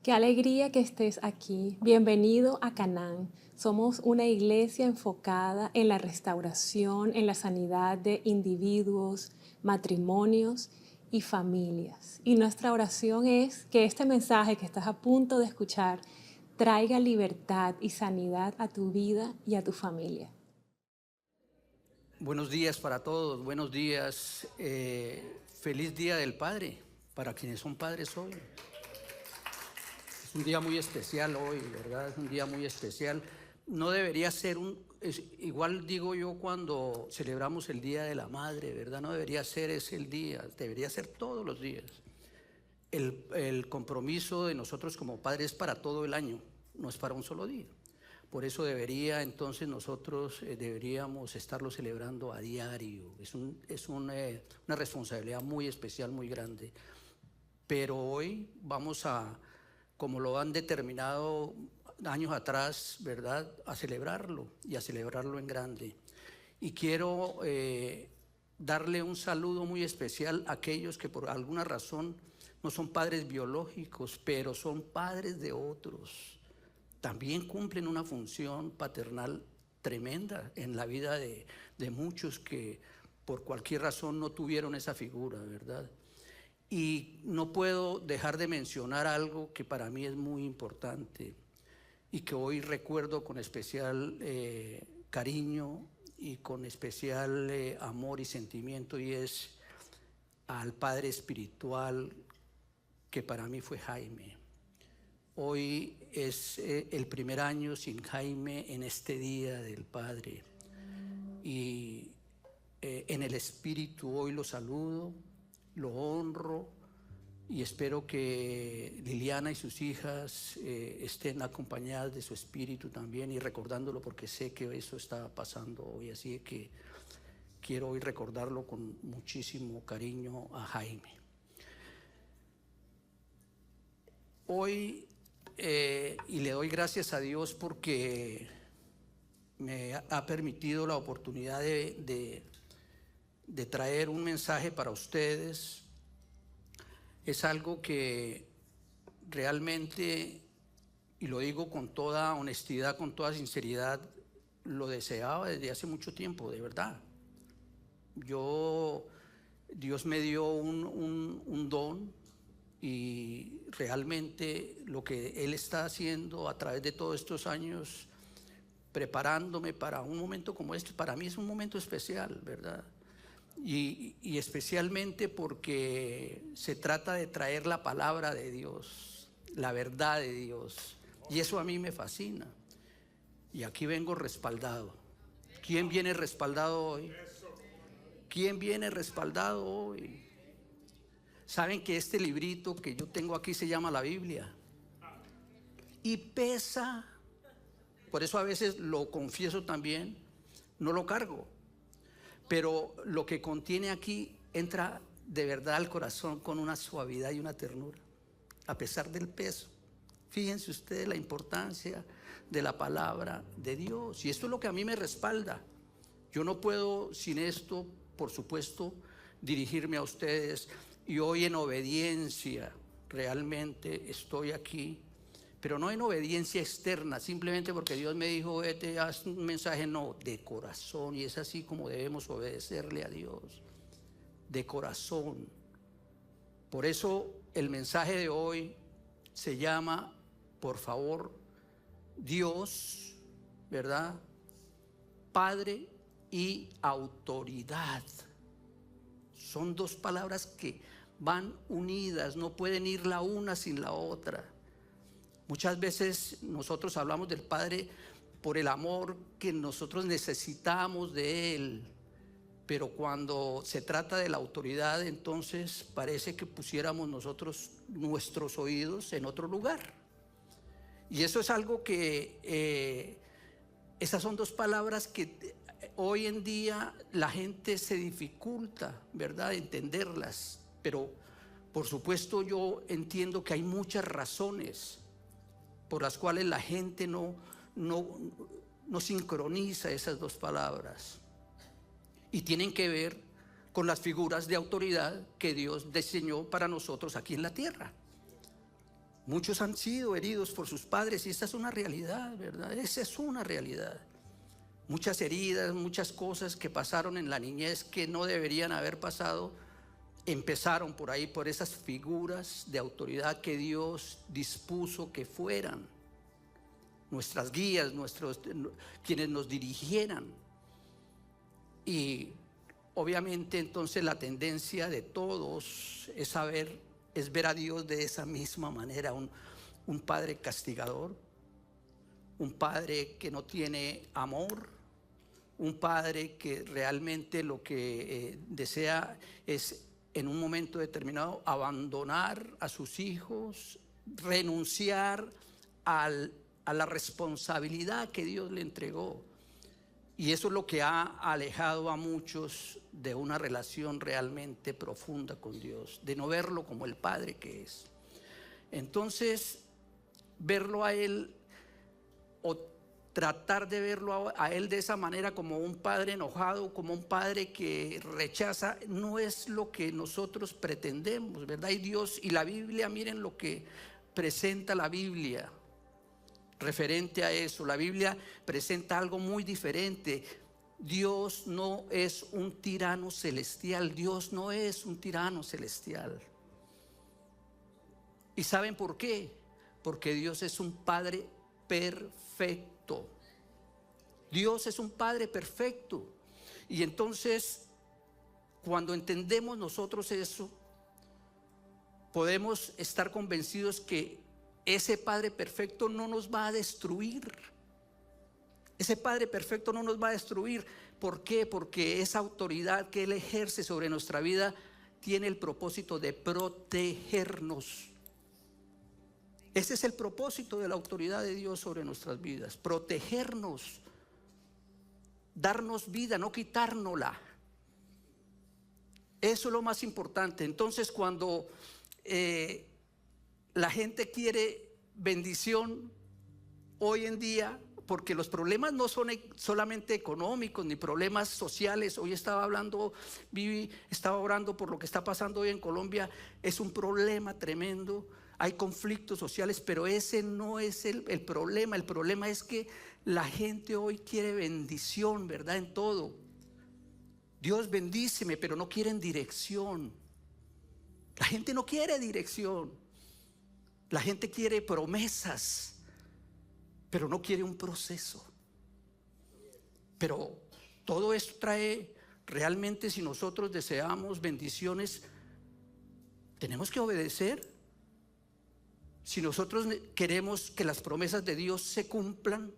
Qué alegría que estés aquí. Bienvenido a Canaán. Somos una iglesia enfocada en la restauración, en la sanidad de individuos, matrimonios y familias. Y nuestra oración es que este mensaje que estás a punto de escuchar traiga libertad y sanidad a tu vida y a tu familia. Buenos días para todos, buenos días. Feliz Día del Padre para quienes son padres hoy. Es un día muy especial hoy, ¿verdad? Es un día muy especial. No debería ser igual digo yo cuando celebramos el Día de la Madre, ¿verdad? No debería ser ese el día, debería ser todos los días. El compromiso de nosotros como padres es para todo el año, no es para un solo día. Por eso entonces nosotros deberíamos estarlo celebrando a diario. Una responsabilidad muy especial, muy grande. Pero hoy vamos como lo han determinado años atrás, ¿verdad?, a celebrarlo y a celebrarlo en grande. Y quiero darle un saludo muy especial a aquellos que por alguna razón no son padres biológicos, pero son padres de otros. También cumplen una función paternal tremenda en la vida de muchos que por cualquier razón no tuvieron esa figura, ¿verdad? Y no puedo dejar de mencionar algo que para mí es muy importante y que hoy recuerdo con especial cariño y con especial amor y sentimiento, y es al padre espiritual que para mí fue Jaime. Hoy es el primer año sin Jaime en este Día del Padre, y en el espíritu hoy lo saludo, lo honro, y espero que Liliana y sus hijas estén acompañadas de su espíritu también, y recordándolo porque sé que eso está pasando hoy. Así que quiero hoy recordarlo con muchísimo cariño a Jaime. Hoy, y le doy gracias a Dios porque me ha permitido la oportunidad de traer un mensaje para ustedes. Es algo que realmente, y lo digo con toda honestidad, con toda sinceridad, lo deseaba desde hace mucho tiempo, de verdad. Dios me dio un don, y realmente lo que Él está haciendo a través de todos estos años, preparándome para un momento como este, para mí es un momento especial, ¿verdad? Y especialmente porque se trata de traer la palabra de Dios, la verdad de Dios, y eso a mí me fascina. Y aquí vengo respaldado. ¿Quién viene respaldado hoy? ¿Quién viene respaldado hoy? Saben que este librito que yo tengo aquí se llama la Biblia, y pesa, por eso a veces lo confieso también, no lo cargo. Pero lo que contiene aquí entra de verdad al corazón con una suavidad y una ternura, a pesar del peso. Fíjense ustedes la importancia de la palabra de Dios. Y esto es lo que a mí me respalda. Yo no puedo sin esto, por supuesto, dirigirme a ustedes. Y hoy en obediencia realmente estoy aquí, pero no en obediencia externa, simplemente porque Dios me dijo, vete, haz un mensaje, no, de corazón. Y es así como debemos obedecerle a Dios, de corazón. Por eso el mensaje de hoy se llama, por favor, Dios, ¿verdad?, Padre y autoridad. Son dos palabras que van unidas, no pueden ir la una sin la otra. Muchas veces nosotros hablamos del Padre por el amor que nosotros necesitamos de Él, pero cuando se trata de la autoridad, entonces parece que pusiéramos nosotros nuestros oídos en otro lugar. Y eso es algo que, esas son dos palabras que hoy en día la gente se dificulta, ¿verdad?, entenderlas. Pero por supuesto yo entiendo que hay muchas razones por las cuales la gente no sincroniza esas dos palabras, y tienen que ver con las figuras de autoridad que Dios diseñó para nosotros aquí en la tierra. Muchos han sido heridos por sus padres y esta es una realidad, ¿verdad? Esa es una realidad. Muchas heridas, muchas cosas que pasaron en la niñez que no deberían haber pasado, empezaron por ahí, por esas figuras de autoridad que Dios dispuso que fueran nuestras guías, quienes nos dirigieran. Y obviamente entonces la tendencia de todos es ver a Dios de esa misma manera, un padre castigador, un padre que no tiene amor, un padre que realmente lo que desea es en un momento determinado abandonar a sus hijos, renunciar a la responsabilidad que Dios le entregó. Y eso es lo que ha alejado a muchos de una relación realmente profunda con Dios, de no verlo como el Padre que es. Entonces, verlo a Él o tratar de verlo a Él de esa manera, como un padre enojado, como un padre que rechaza, no es lo que nosotros pretendemos, ¿verdad? Y Dios y la Biblia, miren lo que presenta la Biblia referente a eso. La Biblia presenta algo muy diferente. Dios no es un tirano celestial. Dios no es un tirano celestial. ¿Y saben por qué? Porque Dios es un Padre perfecto. Dios es un Padre perfecto. Y entonces, cuando entendemos nosotros eso, podemos estar convencidos que ese Padre perfecto no nos va a destruir. Ese Padre perfecto no nos va a destruir. ¿Por qué? Porque esa autoridad que Él ejerce sobre nuestra vida tiene el propósito de protegernos. Ese es el propósito de la autoridad de Dios sobre nuestras vidas: protegernos, darnos vida, no quitárnosla. Eso es lo más importante. Entonces, cuando la gente quiere bendición hoy en día, porque los problemas no son solamente económicos ni problemas sociales. Hoy estaba hablando, Vivi estaba orando por lo que está pasando hoy en Colombia. Es un problema tremendo. Hay conflictos sociales, pero ese no es el problema. El problema es que la gente hoy quiere bendición, ¿verdad? En todo. Dios bendíceme, pero no quieren dirección. La gente no quiere dirección. La gente quiere promesas, pero no quiere un proceso. Pero todo esto trae realmente, si nosotros deseamos bendiciones, tenemos que obedecer. Si nosotros queremos que las promesas de Dios se cumplan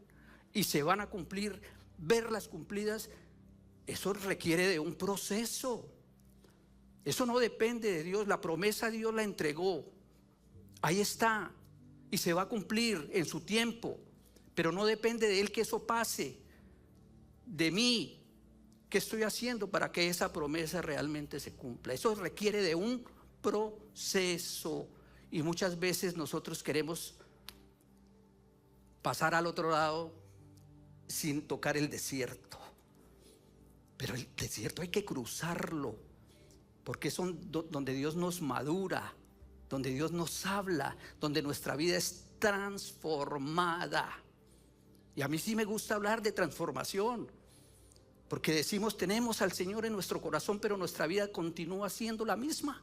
y se van a cumplir, verlas cumplidas, eso requiere de un proceso. Eso no depende de Dios. La promesa Dios la entregó. Ahí está. Y se va a cumplir en su tiempo. Pero no depende de Él que eso pase. De mí, ¿qué estoy haciendo para que esa promesa realmente se cumpla? Eso requiere de un proceso. Y muchas veces nosotros queremos pasar al otro lado sin tocar el desierto. Pero el desierto hay que cruzarlo, porque es donde Dios nos madura, donde Dios nos habla, donde nuestra vida es transformada. Y a mí sí me gusta hablar de transformación, porque decimos tenemos al Señor en nuestro corazón, pero nuestra vida continúa siendo la misma.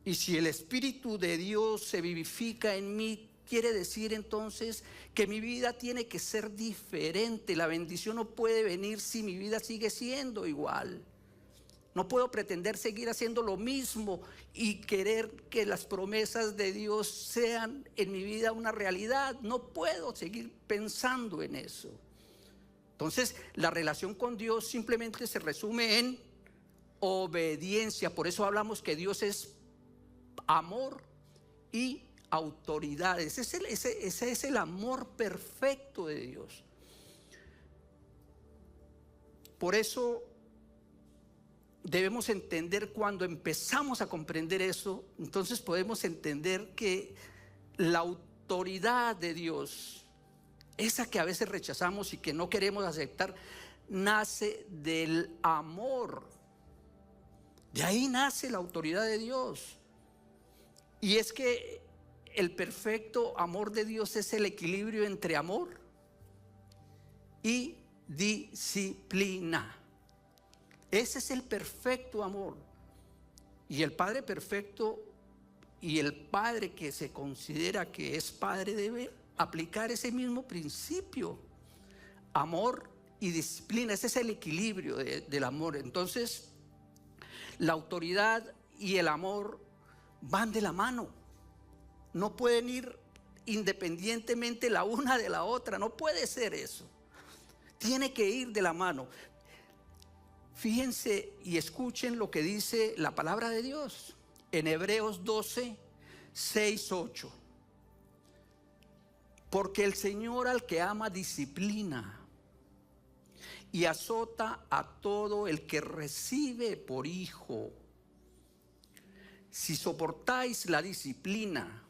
Y si el Espíritu de Dios se vivifica en mí, quiere decir entonces que mi vida tiene que ser diferente. La bendición no puede venir si mi vida sigue siendo igual. No puedo pretender seguir haciendo lo mismo y querer que las promesas de Dios sean en mi vida una realidad. No puedo seguir pensando en eso. Entonces, la relación con Dios simplemente se resume en obediencia. Por eso hablamos que Dios es amor y autoridad. Ese es el amor perfecto de Dios. Por eso debemos entender, cuando empezamos a comprender eso, entonces podemos entender que la autoridad de Dios, esa que a veces rechazamos y que no queremos aceptar, nace del amor. De ahí nace la autoridad de Dios. Y es que el perfecto amor de Dios es el equilibrio entre amor y disciplina. Ese es el perfecto amor. Y el Padre perfecto y el Padre que se considera que es Padre debe aplicar ese mismo principio. Amor y disciplina, ese es el equilibrio del amor. Entonces, la autoridad y el amor van de la mano. No pueden ir independientemente la una de la otra. No puede ser eso. Tiene que ir de la mano. Fíjense y escuchen lo que dice la palabra de Dios en Hebreos 12, 6, 8. Porque el Señor al que ama disciplina y azota a todo el que recibe por hijo. Si soportáis la disciplina,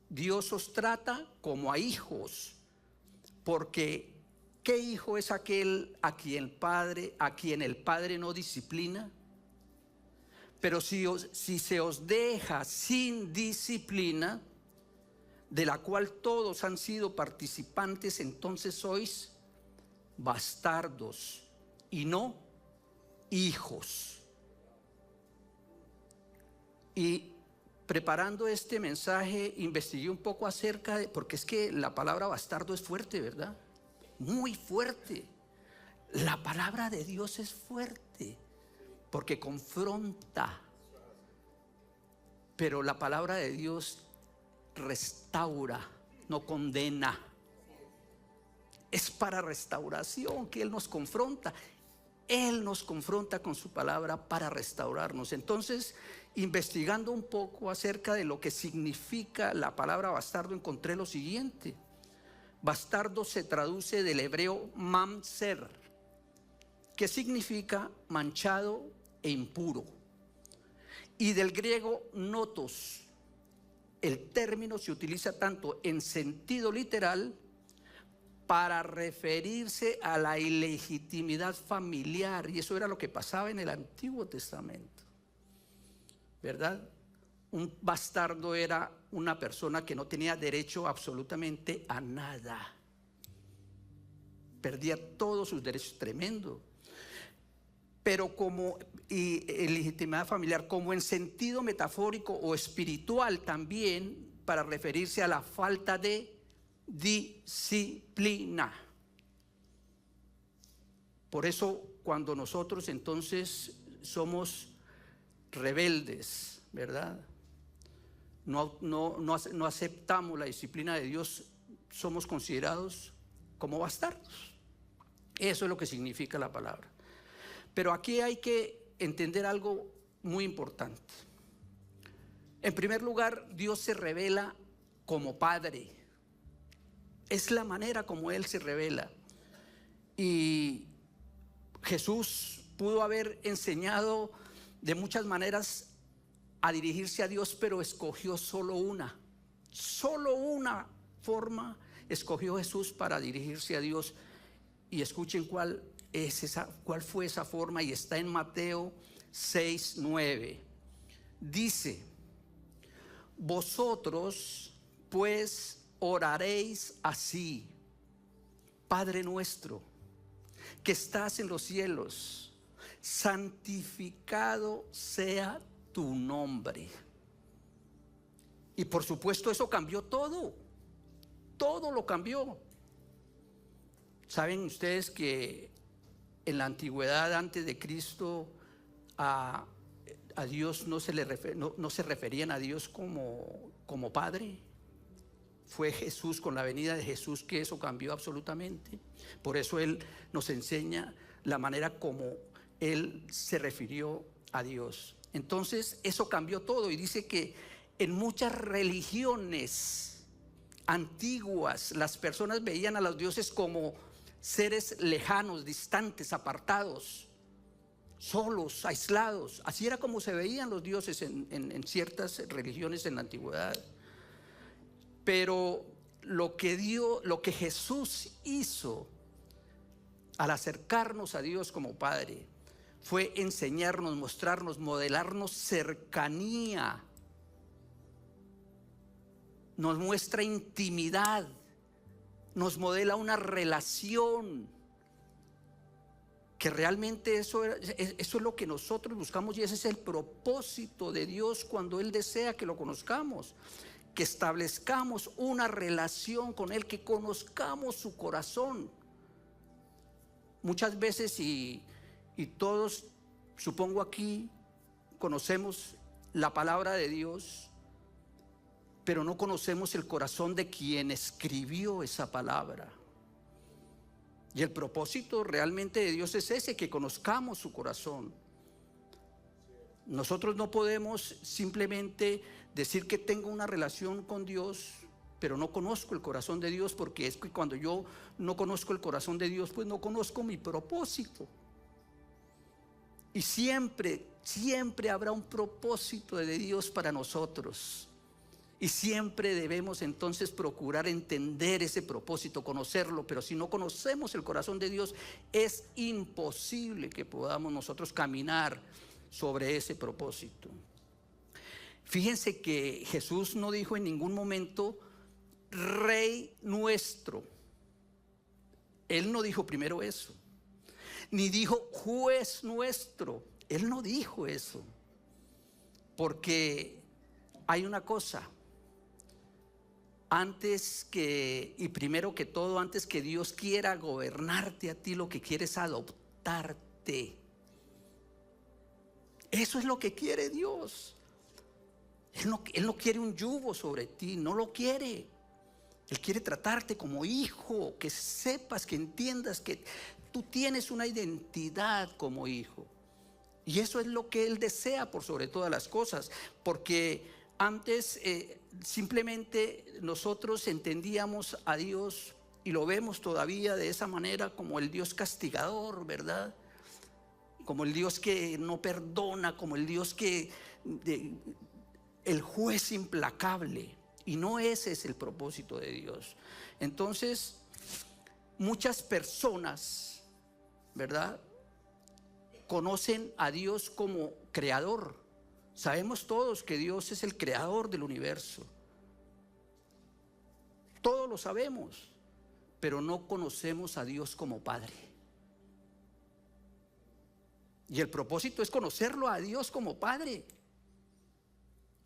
Dios os trata como a hijos, porque ¿qué hijo es aquel a quien el Padre no disciplina? Pero si se os deja sin disciplina, de la cual todos han sido participantes, entonces sois bastardos y no hijos. Y preparando este mensaje investigué un poco acerca de, porque es que la palabra bastardo es fuerte, ¿verdad? Muy fuerte. La palabra de Dios es fuerte porque confronta, pero la palabra de Dios restaura, no condena. Es para restauración que Él nos confronta. Él nos confronta con su palabra para restaurarnos. Entonces, investigando un poco acerca de lo que significa la palabra bastardo, encontré lo siguiente. Bastardo se traduce del hebreo mamzer, que significa manchado e impuro, y del griego notos. El término se utiliza tanto en sentido literal para referirse a la ilegitimidad familiar, y eso era lo que pasaba en el Antiguo Testamento, ¿verdad? Un bastardo era una persona que no tenía derecho absolutamente a nada, perdía todos sus derechos, tremendo. Pero como ilegitimidad familiar, como en sentido metafórico o espiritual también, para referirse a la falta de disciplina. Por eso cuando nosotros entonces somos rebeldes, ¿verdad? No aceptamos la disciplina de Dios, somos considerados como bastardos. Eso es lo que significa la palabra. Pero aquí hay que entender algo muy importante. En primer lugar, Dios se revela como Padre. Es la manera como Él se revela. Y Jesús pudo haber enseñado de muchas maneras a dirigirse a Dios, pero escogió solo una forma escogió Jesús para dirigirse a Dios. Y escuchen cuál fue esa forma, y está en Mateo 6, 9. Dice: vosotros pues oraréis así: Padre nuestro que estás en los cielos, santificado sea tu nombre. Y por supuesto eso cambió todo lo cambió. ¿Saben ustedes que en la antigüedad, antes de Cristo, a Dios no se referían a Dios como Padre? Fue Jesús, con la venida de Jesús, que eso cambió absolutamente. Por eso Él nos enseña la manera como Él se refirió a Dios. Entonces eso cambió todo, y dice que en muchas religiones antiguas las personas veían a los dioses como seres lejanos, distantes, apartados, solos, aislados. Así era como se veían los dioses en ciertas religiones en la antigüedad. Pero lo que Jesús hizo al acercarnos a Dios como Padre fue enseñarnos, mostrarnos, modelarnos cercanía. nos muestra intimidad, nos modela una relación, que realmente eso es lo que nosotros buscamos, y ese es el propósito de Dios cuando Él desea que lo conozcamos, que establezcamos una relación con Él, que conozcamos su corazón. Muchas veces, y todos, supongo aquí, conocemos la palabra de Dios, pero no conocemos el corazón de quien escribió esa palabra. Y el propósito realmente de Dios es ese, que conozcamos su corazón. Nosotros no podemos simplemente decir que tengo una relación con Dios, pero no conozco el corazón de Dios, porque es que cuando yo no conozco el corazón de Dios, pues no conozco mi propósito. Y siempre habrá un propósito de Dios para nosotros. Y siempre debemos entonces procurar entender ese propósito, conocerlo. Pero si no conocemos el corazón de Dios, es imposible que podamos nosotros caminar sobre ese propósito. Fíjense que Jesús no dijo en ningún momento Rey nuestro. Él no dijo primero eso. Ni dijo Juez nuestro. Él no dijo eso. Porque hay una cosa. Antes que, y primero que todo, antes que Dios quiera gobernarte a ti, lo que quiere es adoptarte. Eso es lo que quiere Dios. Él no quiere un yugo sobre ti, no lo quiere. Él quiere tratarte como hijo, que sepas, que entiendas que tú tienes una identidad como hijo. Y eso es lo que Él desea por sobre todas las cosas, porque antes simplemente nosotros entendíamos a Dios, y lo vemos todavía de esa manera, como el Dios castigador, ¿verdad? Como el Dios que no perdona, como el Dios el juez implacable. Y no ese es el propósito de Dios. Entonces, muchas personas, ¿verdad?, conocen a Dios como creador. Sabemos todos que Dios es el creador del universo. Todos lo sabemos, pero no conocemos a Dios como Padre. Y el propósito es conocerlo a Dios como Padre.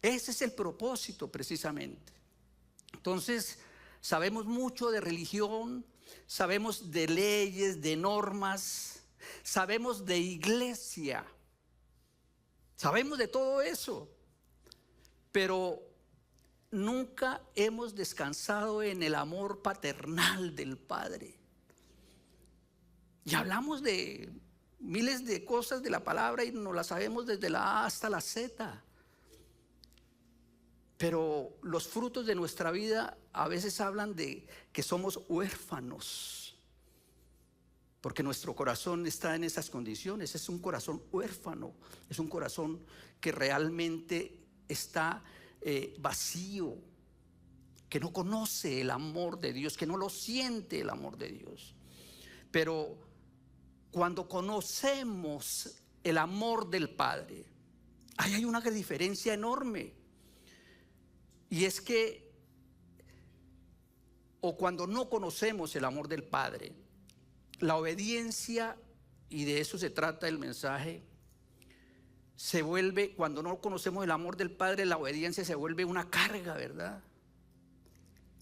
Ese es el propósito precisamente. Entonces, sabemos mucho de religión, sabemos de leyes, de normas, sabemos de iglesia, sabemos de todo eso, pero nunca hemos descansado en el amor paternal del Padre. Y hablamos de miles de cosas de la palabra y nos las sabemos desde la A hasta la Z. Pero los frutos de nuestra vida a veces hablan de que somos huérfanos, porque nuestro corazón está en esas condiciones. Es un corazón huérfano, es un corazón que realmente está vacío, que no conoce el amor de Dios, que no lo siente el amor de Dios. Pero cuando conocemos el amor del Padre, ahí hay una diferencia enorme. Y es que, o cuando no conocemos el amor del Padre, la obediencia, y de eso se trata el mensaje, se vuelve, cuando no conocemos el amor del Padre, la obediencia se vuelve una carga, ¿verdad?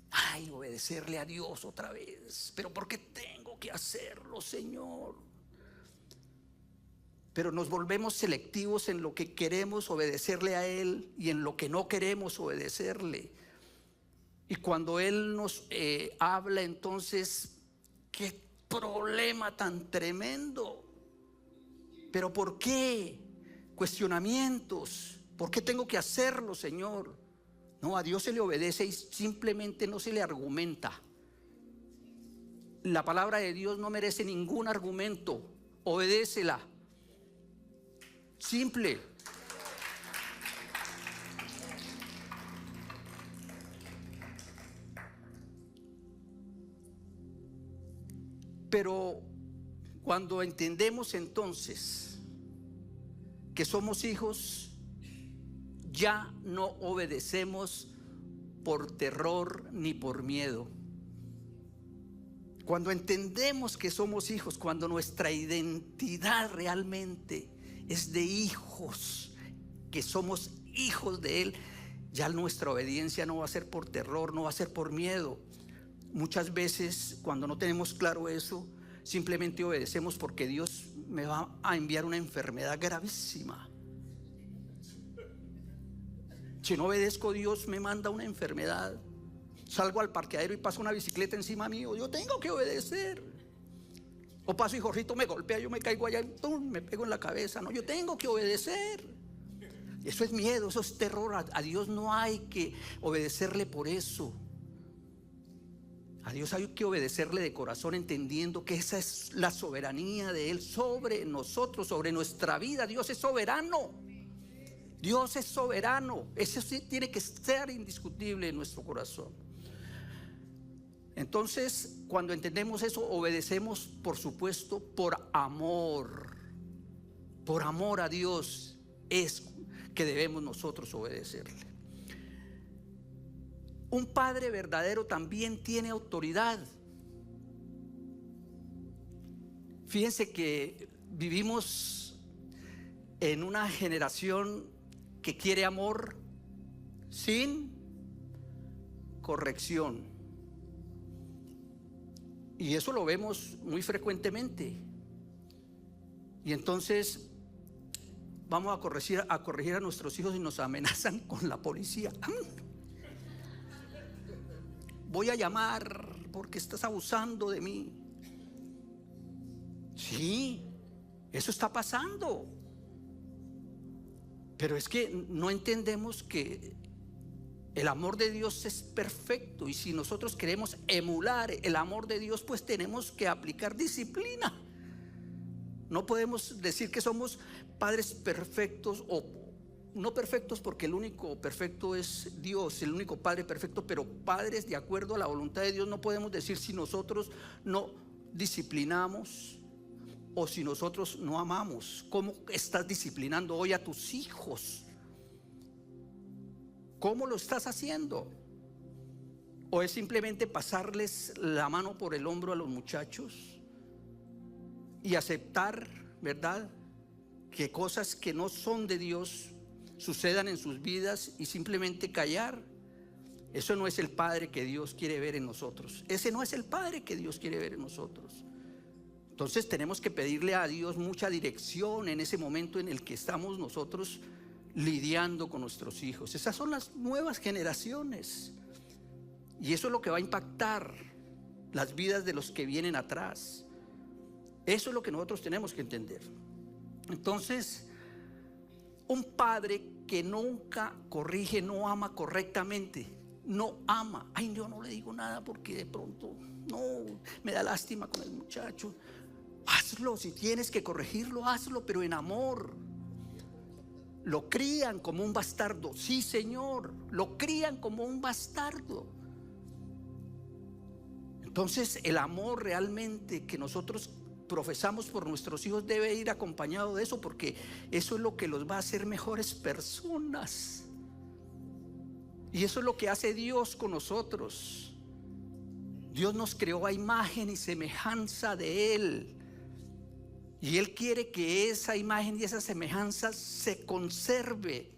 Ay, obedecerle a Dios otra vez, pero ¿por qué tengo que hacerlo, Señor? Pero nos volvemos selectivos en lo que queremos obedecerle a Él y en lo que no queremos obedecerle. Y cuando Él nos habla, entonces, qué problema tan tremendo. ¿Pero por qué? Cuestionamientos. ¿Por qué tengo que hacerlo, Señor? No, a Dios se le obedece y simplemente no se le argumenta. La palabra de Dios no merece ningún argumento. Obedécela. Simple. Pero cuando entendemos entonces que somos hijos, ya no obedecemos por terror ni por miedo. Cuando entendemos que somos hijos, cuando nuestra identidad realmente es de hijos, que somos hijos de Él, ya nuestra obediencia no va a ser por terror, no va a ser por miedo. Muchas veces cuando no tenemos claro eso, simplemente obedecemos porque Dios me va a enviar una enfermedad gravísima. Si no obedezco, Dios me manda una enfermedad. Salgo al parqueadero y pasa una bicicleta encima mío, yo tengo que obedecer. O paso y Jorgito me golpea, yo me caigo allá y ¡pum!, me pego en la cabeza. No, yo tengo que obedecer. Eso es miedo, eso es terror. A Dios no hay que obedecerle por eso. A Dios hay que obedecerle de corazón, entendiendo que esa es la soberanía de Él sobre nosotros, sobre nuestra vida. Dios es soberano. Dios es soberano. Eso sí tiene que ser indiscutible en nuestro corazón. Entonces, cuando entendemos eso, obedecemos, por supuesto, por amor. Por amor a Dios es que debemos nosotros obedecerle. Un padre verdadero también tiene autoridad. Fíjense que vivimos en una generación que quiere amor sin corrección. Y eso lo vemos muy frecuentemente. Y entonces vamos a corregir a nuestros hijos y nos amenazan con la policía. Voy a llamar porque estás abusando de mí. Sí, eso está pasando. Pero es que no entendemos que el amor de Dios es perfecto, y si nosotros queremos emular el amor de Dios, pues tenemos que aplicar disciplina. No podemos decir que somos padres perfectos, o no perfectos, porque el único perfecto es Dios, el único padre perfecto, pero padres de acuerdo a la voluntad de Dios. No podemos decir si nosotros no disciplinamos o si nosotros no amamos. ¿Cómo estás disciplinando hoy a tus hijos? ¿Cómo lo estás haciendo? ¿O es simplemente pasarles la mano por el hombro a los muchachos y aceptar, verdad, que cosas que no son de Dios sucedan en sus vidas y simplemente callar? Eso no es el Padre que Dios quiere ver en nosotros. Ese no es el Padre que Dios quiere ver en nosotros. Entonces tenemos que pedirle a Dios mucha dirección en ese momento en el que estamos nosotros lidiando con nuestros hijos. Esas son las nuevas generaciones, y eso es lo que va a impactar las vidas de los que vienen atrás. Eso es lo que nosotros tenemos que entender. Entonces, un padre que nunca corrige no ama correctamente. No ama. Ay, yo no le digo nada porque de pronto no me da lástima con el muchacho. Hazlo, si tienes que corregirlo, hazlo, pero en amor. Lo crían como un bastardo. Sí, Señor, lo crían como un bastardo. Entonces, el amor realmente que nosotros profesamos por nuestros hijos debe ir acompañado de eso, porque eso es lo que los va a hacer mejores personas. Y eso es lo que hace Dios con nosotros. Dios nos creó a imagen y semejanza de Él, y Él quiere que esa imagen y esa semejanza se conserve.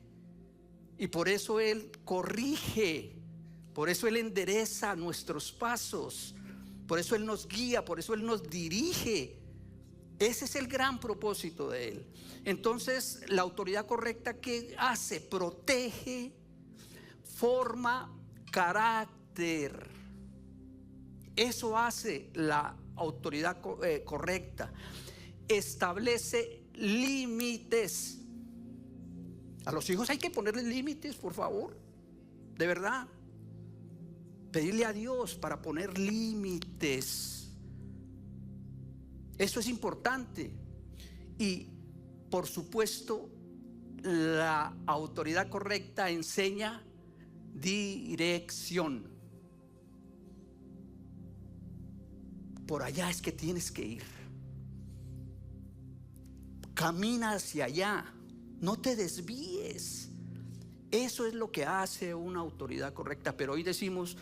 Y por eso Él corrige, por eso Él endereza nuestros pasos, por eso Él nos guía, por eso Él nos dirige. Ese es el gran propósito de Él. Entonces, la autoridad correcta, ¿qué hace? Protege, forma carácter. Eso hace la autoridad correcta. Establece límites. A los hijos hay que ponerles límites, por favor, de verdad. Pedirle a Dios para poner límites. Eso es importante. Y por supuesto, la autoridad correcta enseña dirección. Por allá es que tienes que ir. Camina hacia allá, no te desvíes. Eso es lo que hace una autoridad correcta. Pero hoy decimos,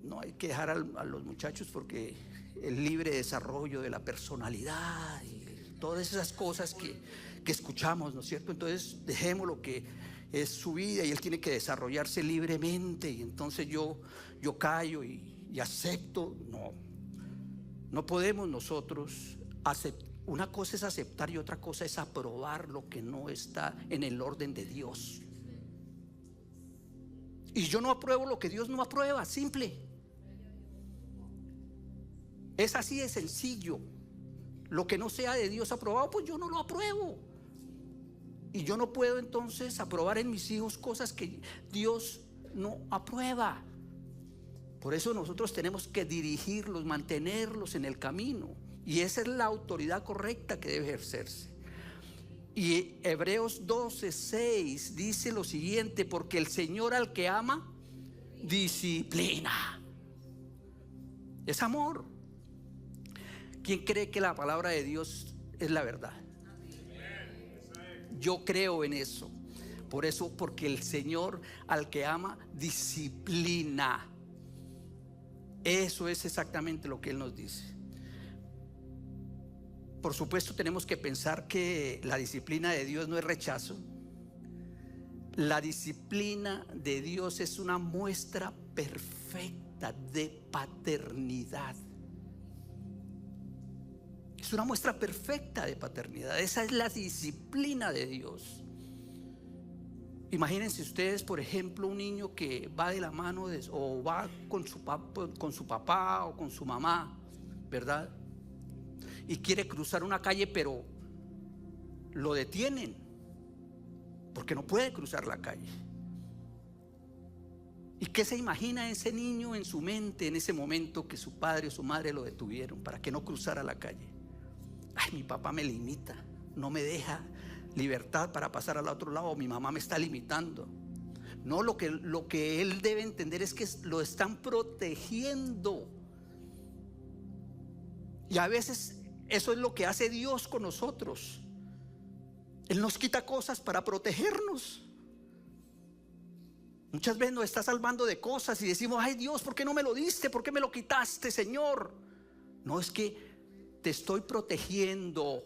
no hay que dejar a los muchachos porque el libre desarrollo de la personalidad y todas esas cosas que escuchamos, ¿no es cierto? Entonces dejemos lo que es su vida y él tiene que desarrollarse libremente, y entonces yo callo y acepto. No podemos nosotros aceptar. Una cosa es aceptar y otra cosa es aprobar lo que no está en el orden de Dios. Y yo no apruebo lo que Dios no aprueba, simple. Es así de sencillo. Lo que no sea de Dios aprobado, pues yo no lo apruebo. Y yo no puedo entonces aprobar en mis hijos cosas que Dios no aprueba. Por eso nosotros tenemos que dirigirlos, mantenerlos en el camino. Y esa es la autoridad correcta que debe ejercerse. Y Hebreos 12:6 dice lo siguiente: porque el Señor al que ama, disciplina. Es amor. ¿Quién cree que la palabra de Dios es la verdad? Yo creo en eso. Por eso, porque el Señor al que ama, disciplina. Eso es exactamente lo que Él nos dice. Por supuesto, tenemos que pensar que la disciplina de Dios no es rechazo. La disciplina de Dios es una muestra perfecta de paternidad. Es una muestra perfecta de paternidad. Esa es la disciplina de Dios. Imagínense ustedes, por ejemplo, un niño que va de la mano o va con su papá o con su mamá, ¿verdad? Y quiere cruzar una calle, pero lo detienen porque no puede cruzar la calle. ¿Y qué se imagina ese niño en su mente en ese momento que su padre o su madre lo detuvieron para que no cruzara la calle? Ay, mi papá me limita, no me deja libertad para pasar al otro lado, mi mamá me está limitando. No, lo que él debe entender es que lo están protegiendo. Y a veces eso es lo que hace Dios con nosotros. Él nos quita cosas para protegernos. Muchas veces nos está salvando de cosas y decimos: ay Dios, ¿por qué no me lo diste? ¿Por qué me lo quitaste, Señor? No, es que te estoy protegiendo,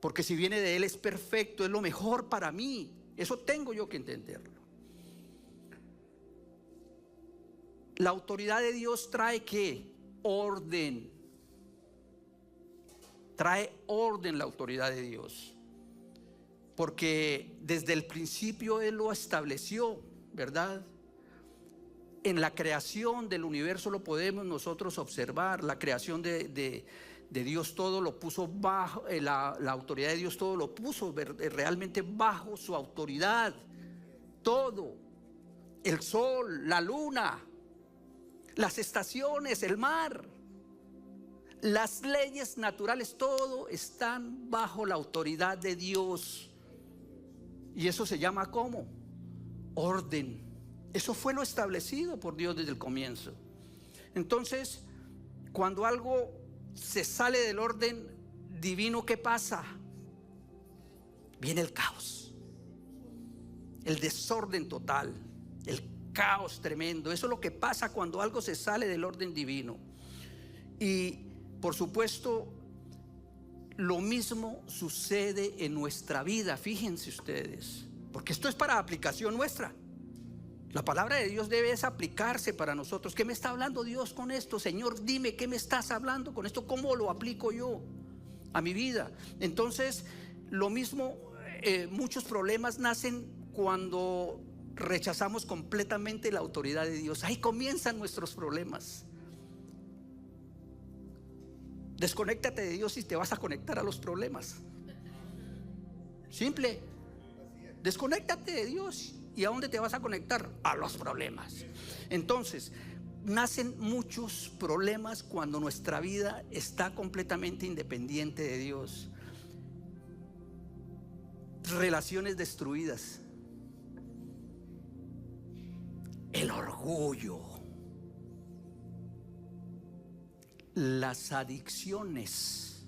porque si viene de Él es perfecto, es lo mejor para mí. Eso tengo yo que entenderlo. La autoridad de Dios trae ¿qué? Orden. Trae orden la autoridad de Dios, porque desde el principio Él lo estableció, ¿verdad? En la creación del universo lo podemos nosotros observar. La creación de Dios, todo lo puso bajo, la autoridad de Dios todo lo puso realmente bajo su autoridad. Todo, el sol, la luna, las estaciones, el mar, las leyes naturales, todo están bajo la autoridad de Dios. Y eso se llama ¿cómo? Orden. Eso fue lo establecido por Dios desde el comienzo. Entonces, cuando algo se sale del orden divino, ¿qué pasa? Viene el caos, el desorden total, el caos tremendo. Eso es lo que pasa cuando algo se sale del orden divino. Y por supuesto, lo mismo sucede en nuestra vida. Fíjense ustedes, porque esto es para aplicación nuestra. La palabra de Dios debe aplicarse para nosotros. ¿Qué me está hablando Dios con esto? Señor, dime, ¿qué me estás hablando con esto? ¿Cómo lo aplico yo a mi vida? Entonces, lo mismo, muchos problemas nacen cuando rechazamos completamente la autoridad de Dios. Ahí comienzan nuestros problemas. Desconéctate de Dios y te vas a conectar a los problemas. Simple. Desconéctate de Dios. ¿Y a dónde te vas a conectar? A los problemas. Entonces, nacen muchos problemas cuando nuestra vida está completamente independiente de Dios. Relaciones destruidas, el orgullo, las adicciones,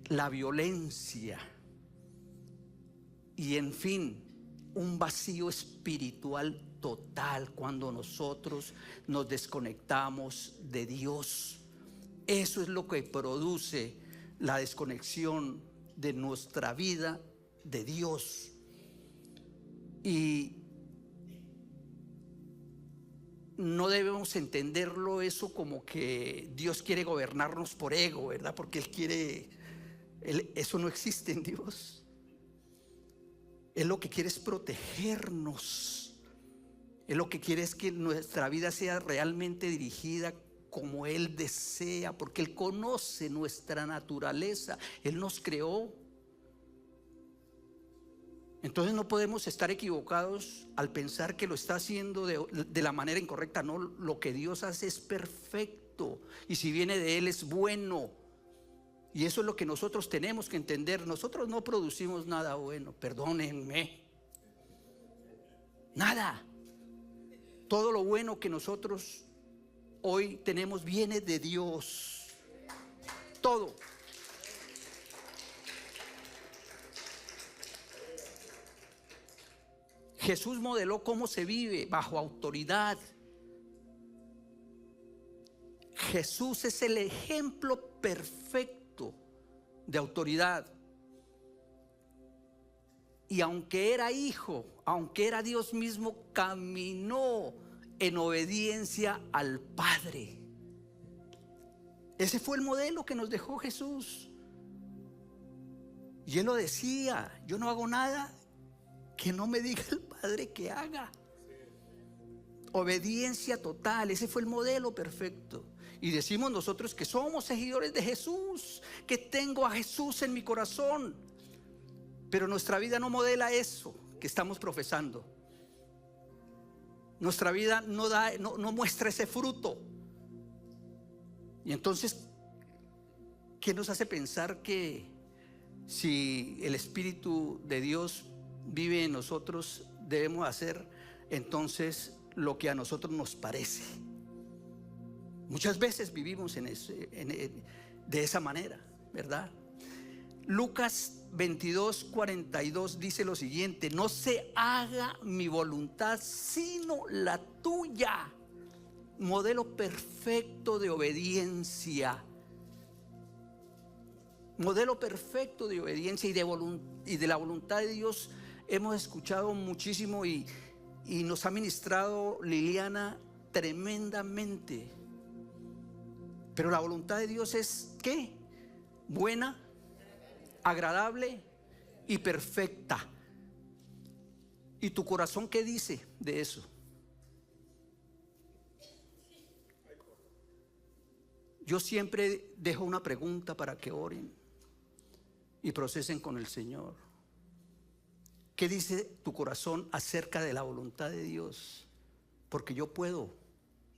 la violencia, y en fin, un vacío espiritual total cuando nosotros nos desconectamos de Dios. Eso es lo que produce la desconexión de nuestra vida de Dios. Y no debemos entenderlo eso como que Dios quiere gobernarnos por ego, ¿verdad? Porque eso no existe en Dios. Él lo que quiere es protegernos. Él lo que quiere es que nuestra vida sea realmente dirigida como Él desea, porque Él conoce nuestra naturaleza. Él nos creó. Entonces no podemos estar equivocados al pensar que lo está haciendo de la manera incorrecta. No, lo que Dios hace es perfecto, y si viene de Él es bueno. Y eso es lo que nosotros tenemos que entender. Nosotros no producimos nada bueno, perdónenme. Nada. Todo lo bueno que nosotros hoy tenemos viene de Dios. Todo. Jesús modeló cómo se vive bajo autoridad. Jesús es el ejemplo perfecto de autoridad. Y aunque era hijo, aunque era Dios mismo, caminó en obediencia al Padre. Ese fue el modelo que nos dejó Jesús. Y Él lo decía: yo no hago nada que no me diga el Padre que haga. Obediencia total. Ese fue el modelo perfecto. Y decimos nosotros que somos seguidores de Jesús, que tengo a Jesús en mi corazón, pero nuestra vida no modela eso que estamos profesando. Nuestra vida no muestra ese fruto. Y entonces, ¿qué nos hace pensar que si el Espíritu de Dios vive en nosotros, debemos hacer entonces lo que a nosotros nos parece? Muchas veces vivimos de esa manera, ¿verdad? Lucas 22:42 dice lo siguiente: no se haga mi voluntad sino la tuya. Modelo perfecto de obediencia. Modelo perfecto de obediencia y de la voluntad de Dios. Hemos escuchado muchísimo y nos ha ministrado Liliana tremendamente. Pero la voluntad de Dios es ¿qué? Buena, agradable y perfecta. ¿Y tu corazón qué dice de eso? Yo siempre dejo una pregunta para que oren y procesen con el Señor. ¿Qué dice tu corazón acerca de la voluntad de Dios? Porque yo puedo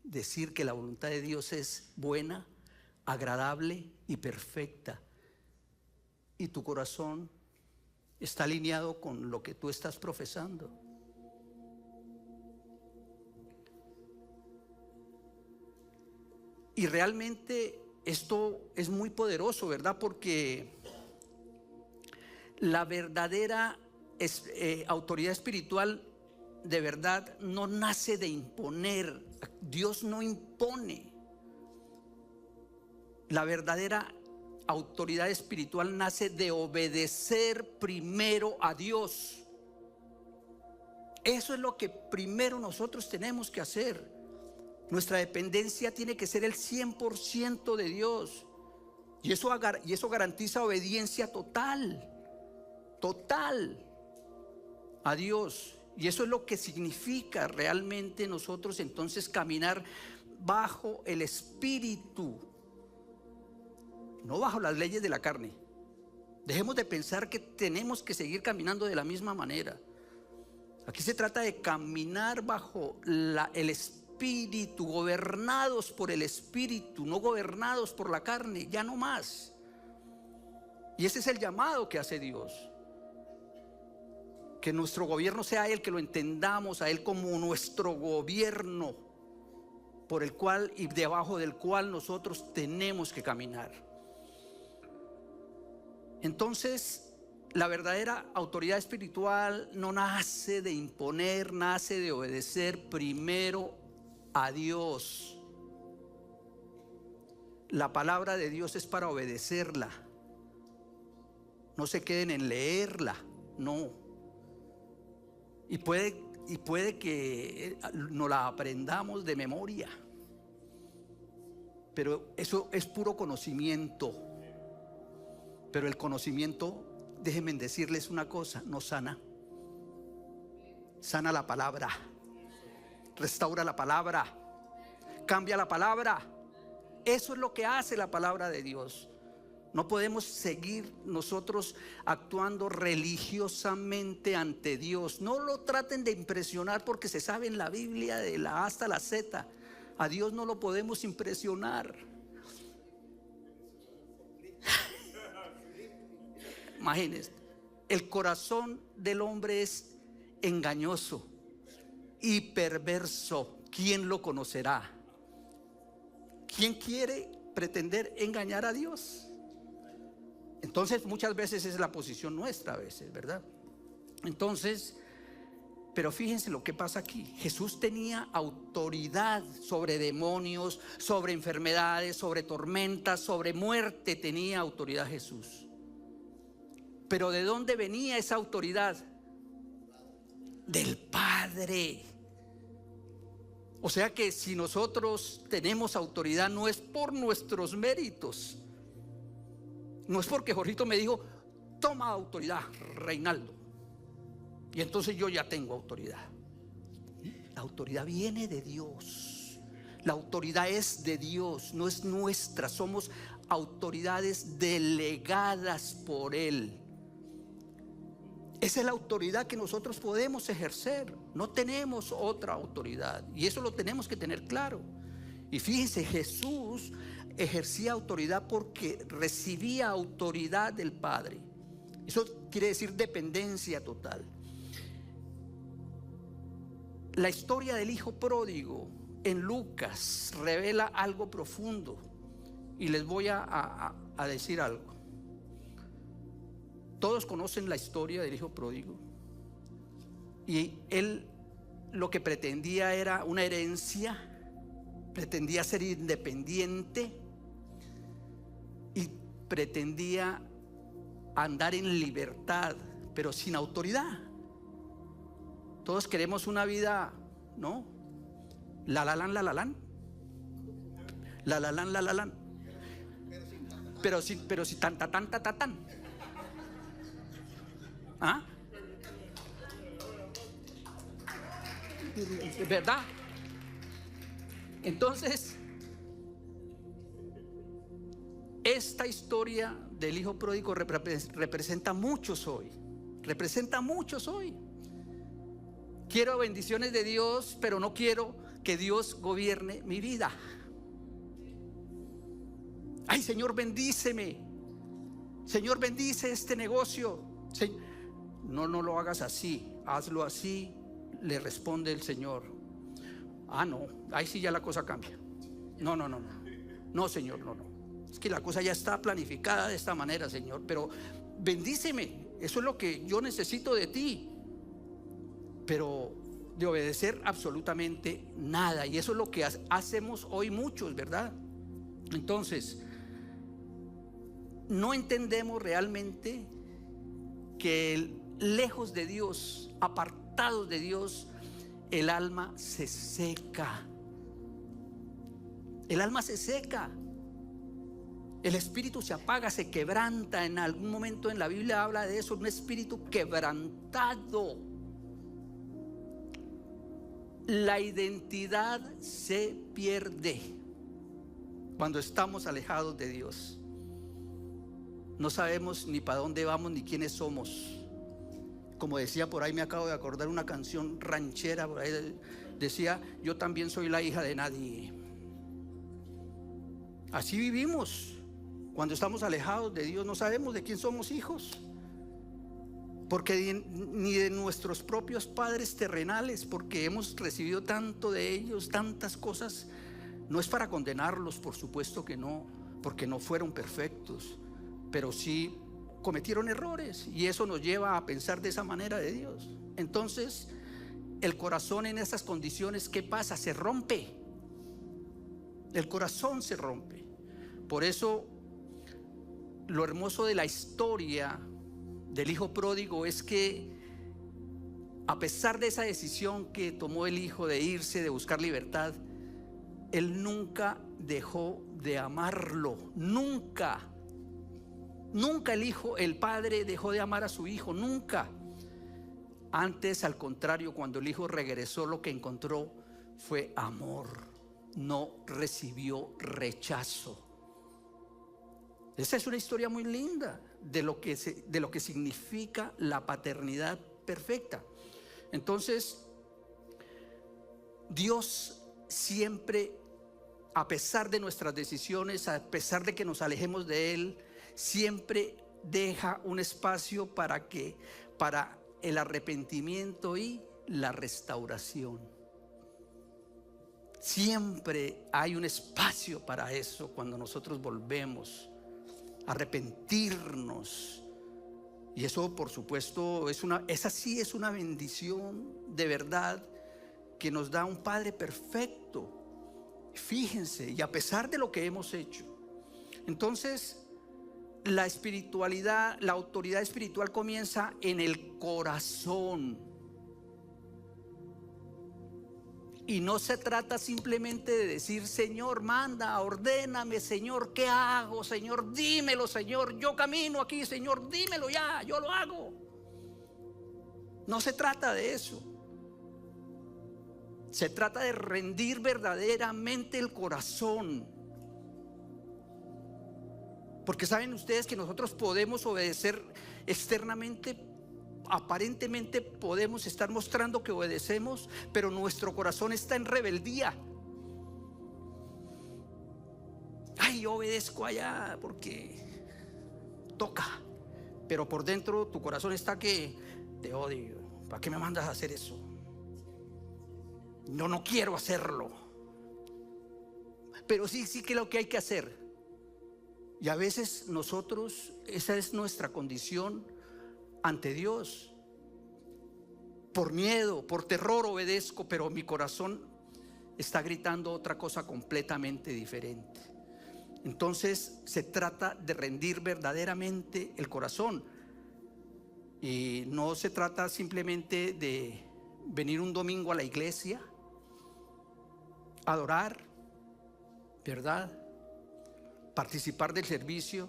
decir que la voluntad de Dios es buena, agradable y perfecta. Y tu corazón está alineado con lo que tú estás profesando. Y realmente esto es muy poderoso, ¿verdad? Porque la verdadera autoridad espiritual de verdad no nace de imponer. Dios no impone. La verdadera autoridad espiritual nace de obedecer primero a Dios. Eso es lo que primero nosotros tenemos que hacer. Nuestra dependencia tiene que ser el 100% de Dios. Y eso garantiza obediencia total a Dios. Y eso es lo que significa realmente nosotros entonces caminar bajo el Espíritu, no bajo las leyes de la carne. Dejemos de pensar que tenemos que seguir caminando de la misma manera. Aquí se trata de caminar bajo el Espíritu, gobernados por el Espíritu, no gobernados por la carne, ya no más. Y ese es el llamado que hace Dios. Que nuestro gobierno sea Él, que lo entendamos a Él como nuestro gobierno, por el cual y debajo del cual nosotros tenemos que caminar. Entonces, la verdadera autoridad espiritual no nace de imponer, nace de obedecer primero a Dios. La palabra de Dios es para obedecerla. No se queden en leerla, no. Y puede que nos la aprendamos de memoria, pero eso es puro conocimiento. Pero el conocimiento, déjenme decirles una cosa, no sana. Sana la palabra, restaura la palabra, cambia la palabra. Eso es lo que hace la palabra de Dios. No podemos seguir nosotros actuando religiosamente ante Dios. No lo traten de impresionar porque se sabe en la Biblia de la A hasta la Z. A Dios no lo podemos impresionar. Imagínense, el corazón del hombre es engañoso y perverso. ¿Quién lo conocerá? ¿Quién quiere pretender engañar a Dios? Entonces muchas veces es la posición nuestra a veces, ¿verdad? Entonces, pero fíjense lo que pasa aquí. Jesús tenía autoridad sobre demonios, sobre enfermedades, sobre tormentas, sobre muerte. Tenía autoridad Jesús. Pero ¿de dónde venía esa autoridad? Del Padre. O sea que si nosotros tenemos autoridad, no es por nuestros méritos. No es porque Jorgito me dijo, toma autoridad, Reinaldo, y entonces yo ya tengo autoridad. La autoridad viene de Dios. La autoridad es de Dios, no es nuestra. Somos autoridades delegadas por Él. Esa es la autoridad que nosotros podemos ejercer. No tenemos otra autoridad, y eso lo tenemos que tener claro. Y fíjense, Jesús ejercía autoridad porque recibía autoridad del Padre. Eso quiere decir dependencia total. La historia del hijo pródigo en Lucas revela algo profundo, y les voy a decir algo. Todos conocen la historia del hijo pródigo, y él lo que pretendía era una herencia, pretendía ser independiente y pretendía andar en libertad, pero sin autoridad. Todos queremos una vida, ¿no? La la lan, la la lan. La la lan, la la lan. Pero si tan ta tan ta ta tan. ¿Ah? ¿Verdad? Entonces, esta historia del hijo pródigo representa a muchos hoy. Representa a muchos hoy. Quiero bendiciones de Dios, pero no quiero que Dios gobierne mi vida. Ay, Señor, bendíceme. Señor, bendice este negocio. No lo hagas así. Hazlo así, le responde el Señor. Ah, no, ahí sí ya la cosa cambia. No, no, Señor, no. Es que la cosa ya está planificada de esta manera, Señor. Pero bendíceme. Eso es lo que yo necesito de ti. Pero de obedecer absolutamente nada. Y eso es lo que hacemos hoy muchos, ¿verdad? Entonces, no entendemos realmente que lejos de Dios, apartados de Dios, el alma se seca. El alma se seca. El espíritu se apaga, se quebranta. En algún momento en la Biblia habla de eso, un espíritu quebrantado. La identidad se pierde cuando estamos alejados de Dios. No sabemos ni para dónde vamos ni quiénes somos. Como decía por ahí, me acabo de acordar una canción ranchera, por ahí decía: yo también soy la hija de nadie. Así vivimos. Cuando estamos alejados de Dios, no sabemos de quién somos hijos, porque ni de nuestros propios padres terrenales, porque hemos recibido tanto de ellos, tantas cosas. No es para condenarlos, por supuesto que no, porque no fueron perfectos, pero sí cometieron errores, y eso nos lleva a pensar de esa manera de Dios. Entonces, el corazón en esas condiciones, ¿qué pasa? Se rompe. El corazón se rompe. Por eso, lo hermoso de la historia del hijo pródigo es que, a pesar de esa decisión que tomó el hijo de irse, de buscar libertad, él nunca dejó de amarlo. Nunca el padre dejó de amar a su hijo, nunca. Antes, al contrario, cuando el hijo regresó, lo que encontró fue amor. No recibió rechazo. Esa es una historia muy linda de lo que significa la paternidad perfecta. Entonces, Dios siempre, a pesar de nuestras decisiones, a pesar de que nos alejemos de Él, siempre deja un espacio para el arrepentimiento y la restauración. Siempre hay un espacio para eso cuando nosotros volvemos a arrepentirnos. Y eso, por supuesto, esa sí es una bendición de verdad que nos da un Padre perfecto. Fíjense, y a pesar de lo que hemos hecho. Entonces, la espiritualidad, la autoridad espiritual comienza en el corazón. Y no se trata simplemente de decir: Señor, manda, ordéname, Señor, ¿qué hago? Señor, dímelo, Señor, yo camino aquí, Señor, dímelo ya, yo lo hago. No se trata de eso. Se trata de rendir verdaderamente el corazón. Porque saben ustedes que nosotros podemos obedecer externamente, aparentemente podemos estar mostrando que obedecemos, pero nuestro corazón está en rebeldía. Ay, yo obedezco allá porque toca, pero por dentro tu corazón está que te odio. ¿Para qué me mandas a hacer eso? No quiero hacerlo. Pero sí que lo que hay que hacer. Y a veces nosotros, esa es nuestra condición ante Dios. Por miedo, por terror obedezco, pero mi corazón está gritando otra cosa completamente diferente. Entonces se trata de rendir verdaderamente el corazón. Y no se trata simplemente de venir un domingo a la iglesia, adorar, ¿verdad? Participar del servicio,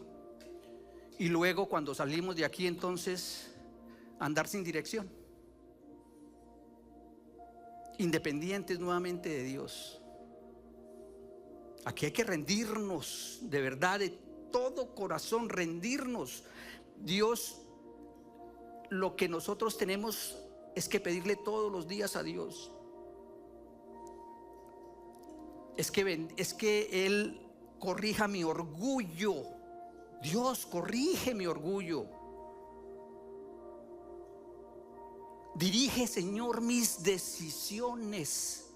y luego cuando salimos de aquí, entonces andar sin dirección, independientes nuevamente de Dios. Aquí hay que rendirnos de verdad, de todo corazón, rendirnos. Dios, lo que nosotros tenemos es que pedirle todos los días a Dios. Es que Él corrija mi orgullo. Dios, corrige mi orgullo. Dirige, Señor, mis decisiones.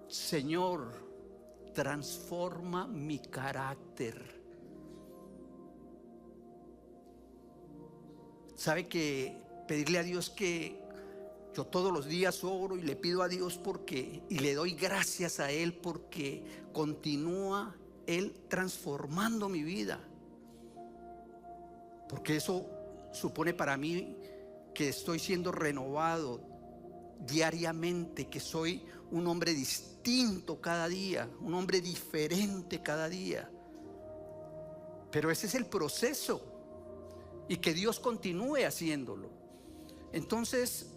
Señor, transforma mi carácter. ¿Sabe que pedirle a Dios que yo todos los días oro y le pido a Dios y le doy gracias a Él porque continúa Él transformando mi vida? Porque eso supone para mí que estoy siendo renovado diariamente, que soy un hombre distinto cada día, un hombre diferente cada día. Pero ese es el proceso, y que Dios continúe haciéndolo. Entonces,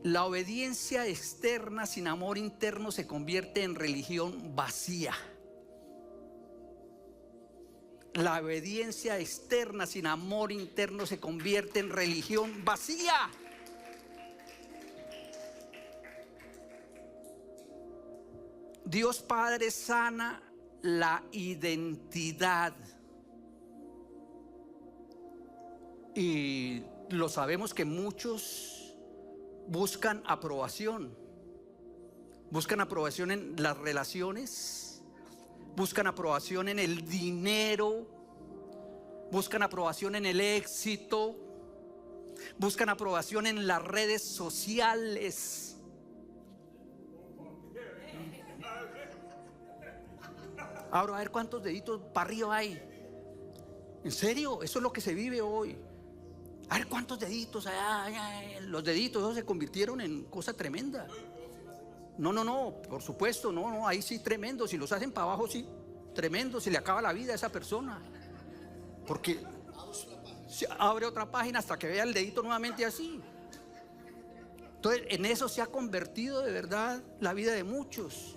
la obediencia externa sin amor interno se convierte en religión vacía. La obediencia externa sin amor interno se convierte en religión vacía. Dios Padre sana la identidad. Y lo sabemos que muchos buscan aprobación en las relaciones, buscan aprobación en el dinero, buscan aprobación en el éxito, buscan aprobación en las redes sociales. Ahora, a ver cuántos deditos para arriba hay. En serio, eso es lo que se vive hoy. A ver cuántos deditos allá. Los deditos esos se convirtieron en cosa tremenda. No, por supuesto, no, ahí sí tremendo. Si los hacen para abajo, sí, tremendo. Se le acaba la vida a esa persona. Porque se abre otra página hasta que vea el dedito nuevamente así. Entonces, en eso se ha convertido de verdad la vida de muchos.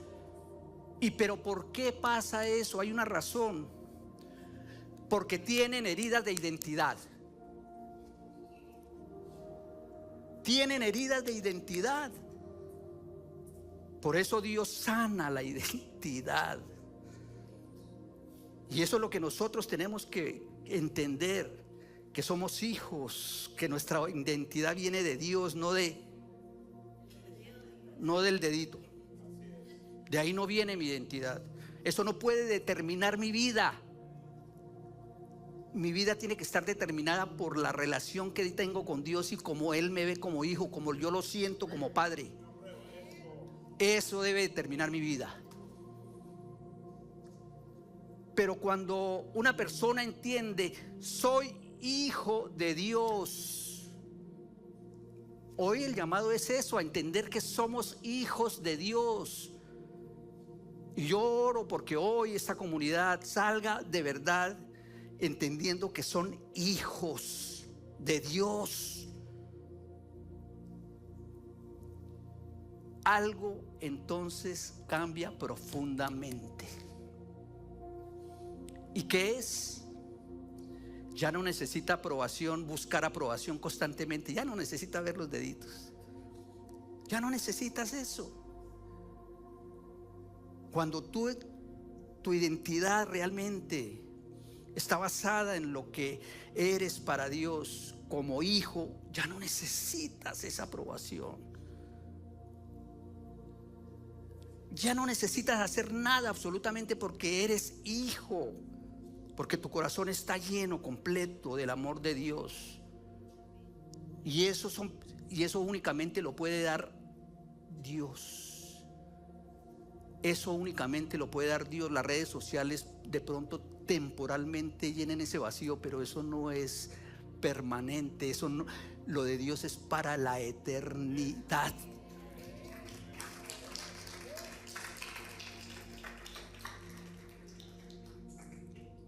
Pero ¿por qué pasa eso? Hay una razón. Porque tienen heridas de identidad. Tienen heridas de identidad. Por eso Dios sana la identidad. Y eso es lo que nosotros tenemos que entender, que somos hijos, que nuestra identidad viene de Dios, no del dedito. De ahí no viene mi identidad. Eso no puede determinar mi vida. Mi vida tiene que estar determinada por la relación que tengo con Dios y como Él me ve como hijo, como yo lo siento como padre. Eso debe determinar mi vida. Pero cuando una persona entiende, soy hijo de Dios. Hoy el llamado es eso, a entender que somos hijos de Dios. Y yo oro porque hoy esta comunidad salga de verdad entendiendo que son hijos de Dios. Algo entonces cambia profundamente. ¿Y qué es? Ya no necesita aprobación, buscar aprobación constantemente. Ya no necesita ver los deditos. Ya no necesitas eso. Cuando tu identidad realmente está basada en lo que eres para Dios como hijo, ya no necesitas esa aprobación. Ya no necesitas hacer nada absolutamente porque eres hijo, porque tu corazón está lleno completo del amor de Dios. Y eso únicamente lo puede dar Dios. Eso únicamente lo puede dar Dios. Las redes sociales de pronto temporalmente llenen ese vacío, pero eso no es permanente. Eso no, lo de Dios es para la eternidad.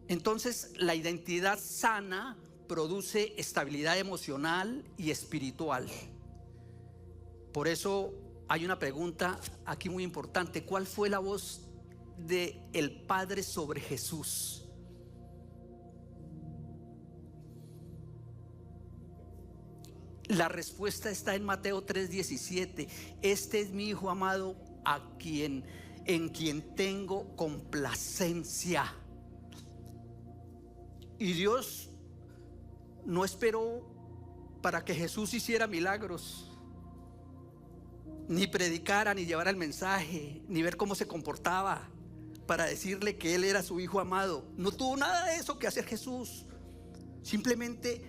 Entonces, la identidad sana produce estabilidad emocional y espiritual. Por eso hay una pregunta aquí muy importante: ¿cuál fue la voz del Padre sobre Jesús? La respuesta está en Mateo 3:17. Este es mi Hijo amado, en quien tengo complacencia. Y Dios no esperó para que Jesús hiciera milagros, ni predicara, ni llevara el mensaje, ni ver cómo se comportaba para decirle que Él era su Hijo amado. No tuvo nada de eso que hacer Jesús. Simplemente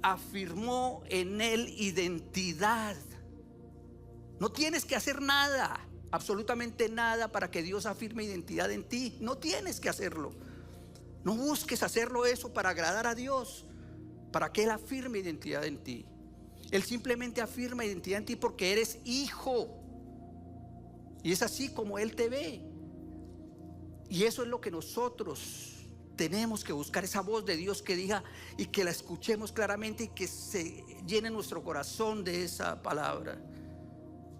afirmó en Él identidad. No tienes que hacer nada, absolutamente nada, para que Dios afirme identidad en ti. No tienes que hacerlo. No busques hacerlo eso para agradar a Dios, para que Él afirme identidad en ti. Él simplemente afirma identidad en ti porque eres hijo. Y es así como Él te ve. Y eso es lo que nosotros tenemos que buscar, esa voz de Dios que diga y que la escuchemos claramente y que se llene nuestro corazón de esa palabra,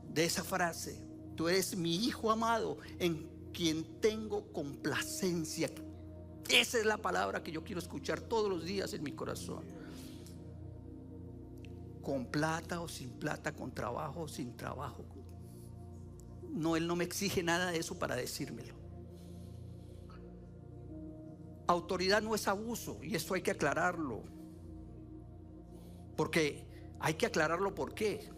de esa frase: tú eres mi Hijo amado, en quien tengo complacencia. Esa es la palabra que yo quiero escuchar todos los días en mi corazón. Con plata o sin plata, con trabajo o sin trabajo. No, Él no me exige nada de eso para decírmelo. Autoridad no es abuso, y esto hay que aclararlo. Porque hay que aclararlo. ¿Por qué?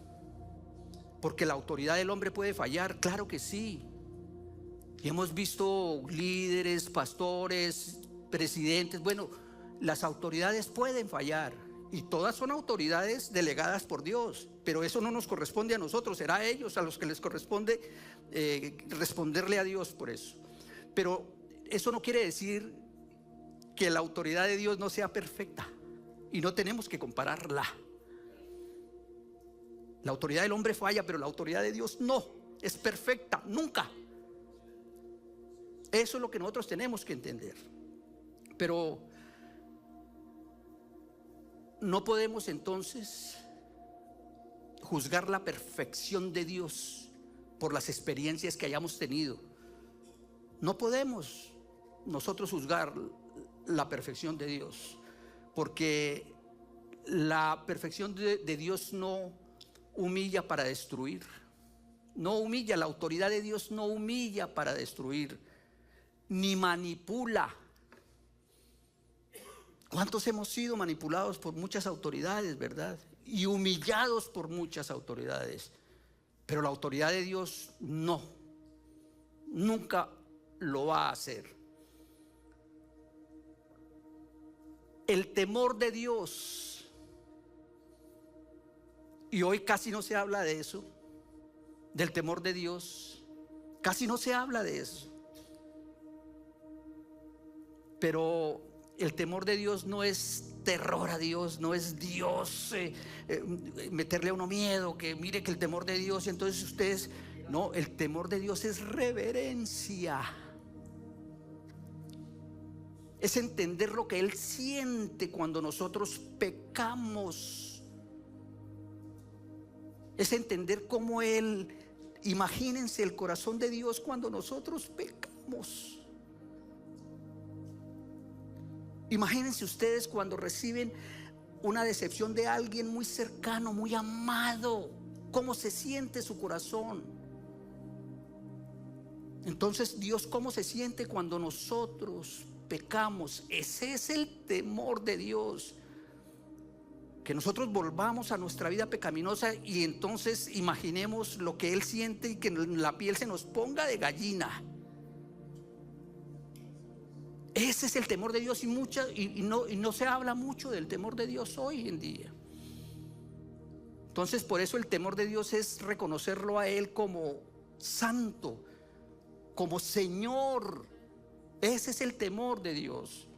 Porque la autoridad del hombre puede fallar, claro que sí. Y hemos visto líderes, pastores, presidentes. Bueno, las autoridades pueden fallar y todas son autoridades delegadas por Dios, pero eso no nos corresponde a nosotros, será a ellos a los que les corresponde responderle a Dios por eso. Pero eso no quiere decir que la autoridad de Dios no sea perfecta y no tenemos que compararla. La autoridad del hombre falla, pero la autoridad de Dios no es perfecta, nunca. Eso es lo que nosotros tenemos que entender. Pero no podemos entonces juzgar la perfección de Dios por las experiencias que hayamos tenido. No podemos nosotros juzgar la perfección de Dios, porque la perfección de Dios no humilla para destruir. No humilla, la autoridad de Dios no humilla para destruir, ni manipula. ¿Cuántos hemos sido manipulados por muchas autoridades, verdad? Y humillados por muchas autoridades. Pero la autoridad de Dios no, nunca lo va a hacer. El temor de Dios, y hoy casi no se habla de eso, del temor de Dios, casi no se habla de eso. Pero el temor de Dios no es terror a Dios, no es Dios meterle a uno miedo, que mire que el temor de Dios y entonces ustedes, no, el temor de Dios es reverencia. Es entender lo que Él siente cuando nosotros pecamos. Es entender cómo Él, imagínense el corazón de Dios cuando nosotros pecamos. Imagínense ustedes cuando reciben una decepción de alguien muy cercano, muy amado, cómo se siente su corazón. Entonces Dios, ¿cómo se siente cuando nosotros pecamos? Ese es el temor de Dios. Que nosotros volvamos a nuestra vida pecaminosa y entonces imaginemos lo que Él siente y que la piel se nos ponga de gallina. Ese es el temor de Dios y no se habla mucho del temor de Dios hoy en día. Entonces por eso el temor de Dios es reconocerlo a Él como santo, como Señor. Ese es el temor de Dios.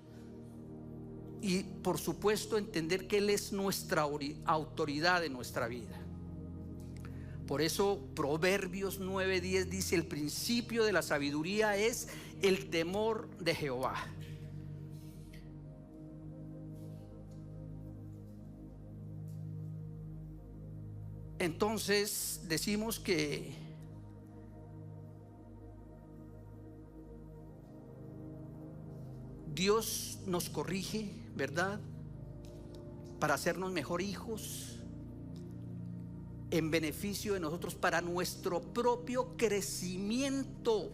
Y por supuesto entender que Él es nuestra autoridad en nuestra vida. Por eso Proverbios 9:10 dice: el principio de la sabiduría es el temor de Jehová. Entonces decimos que Dios nos corrige, ¿verdad? Para hacernos mejor hijos, en beneficio de nosotros, para nuestro propio crecimiento.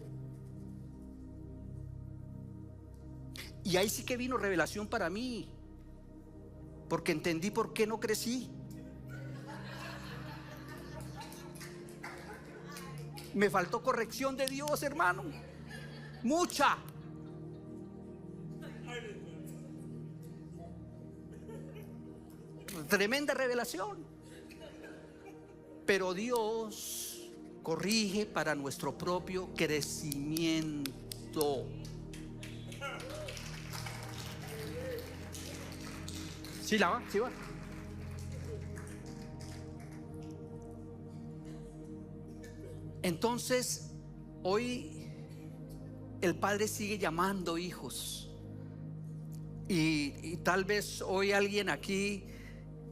Y ahí sí que vino revelación para mí, porque entendí por qué no crecí. Me faltó corrección de Dios, hermano, mucha. Tremenda revelación. Pero Dios corrige para nuestro propio crecimiento. ¿Sí la va? ¿Sí va? Entonces, hoy el Padre sigue llamando hijos. Y tal vez hoy alguien aquí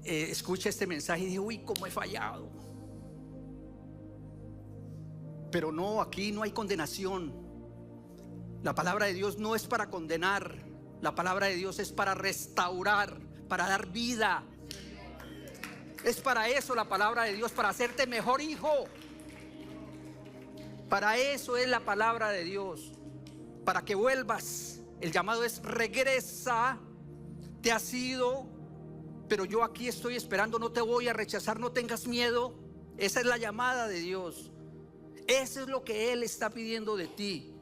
escucha este mensaje y dice: uy, cómo he fallado. Pero no, aquí no hay condenación. La palabra de Dios no es para condenar. La palabra de Dios es para restaurar, para dar vida. Es para eso la palabra de Dios, para hacerte mejor hijo. Para eso es la palabra de Dios, para que vuelvas. El llamado es: regresa. Te has ido, pero yo aquí estoy esperando, no te voy a rechazar, no tengas miedo. Esa es la llamada de Dios. Eso es lo que Él está pidiendo de ti.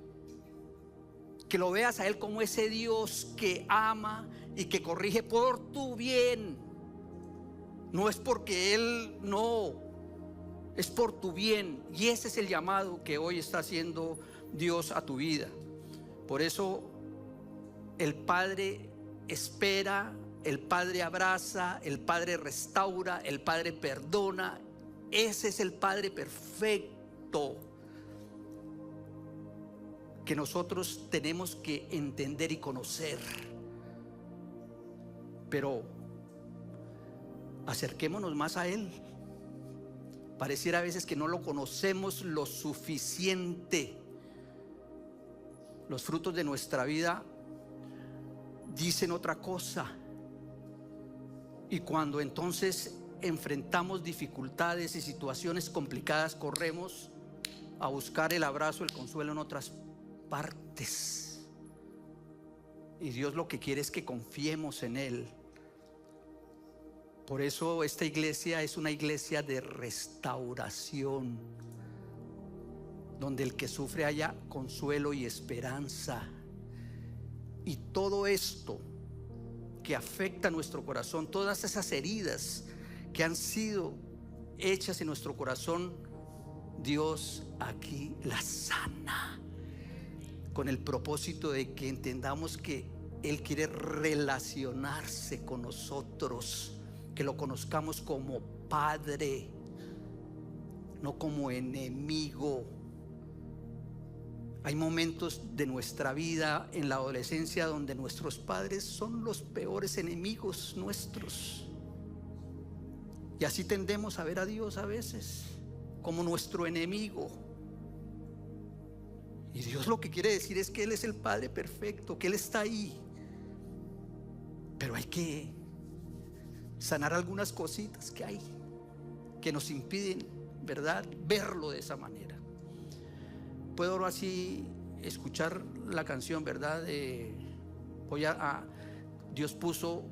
que lo veas a Él como ese Dios que ama y que corrige por tu bien. No es porque Él no, es por tu bien. Y ese es el llamado que hoy está haciendo Dios a tu vida. Por eso el Padre espera, el Padre abraza, el Padre restaura, el Padre perdona. Ese es el Padre perfecto que nosotros tenemos que entender y conocer. Pero acerquémonos más a Él. Pareciera a veces que no lo conocemos lo suficiente. Los frutos de nuestra vida dicen otra cosa. Y cuando entonces enfrentamos dificultades y situaciones complicadas, corremos a buscar el abrazo, el consuelo en otras partes. Y Dios lo que quiere es que confiemos en Él. Por eso esta iglesia es una iglesia de restauración, donde el que sufre haya consuelo y esperanza. Y todo esto que afecta a nuestro corazón, todas esas heridas que han sido hechas en nuestro corazón, Dios aquí las sana, con el propósito de que entendamos que Él quiere relacionarse con nosotros, que lo conozcamos como Padre, no como enemigo. Hay momentos de nuestra vida en la adolescencia donde nuestros padres son los peores enemigos nuestros. Y así tendemos a ver a Dios a veces como nuestro enemigo. Y Dios lo que quiere decir es que Él es el Padre perfecto, que Él está ahí. Pero hay que sanar algunas cositas que hay, que nos impiden, ¿verdad?, verlo de esa manera. Puedo ahora sí escuchar la canción, ¿verdad? Dios puso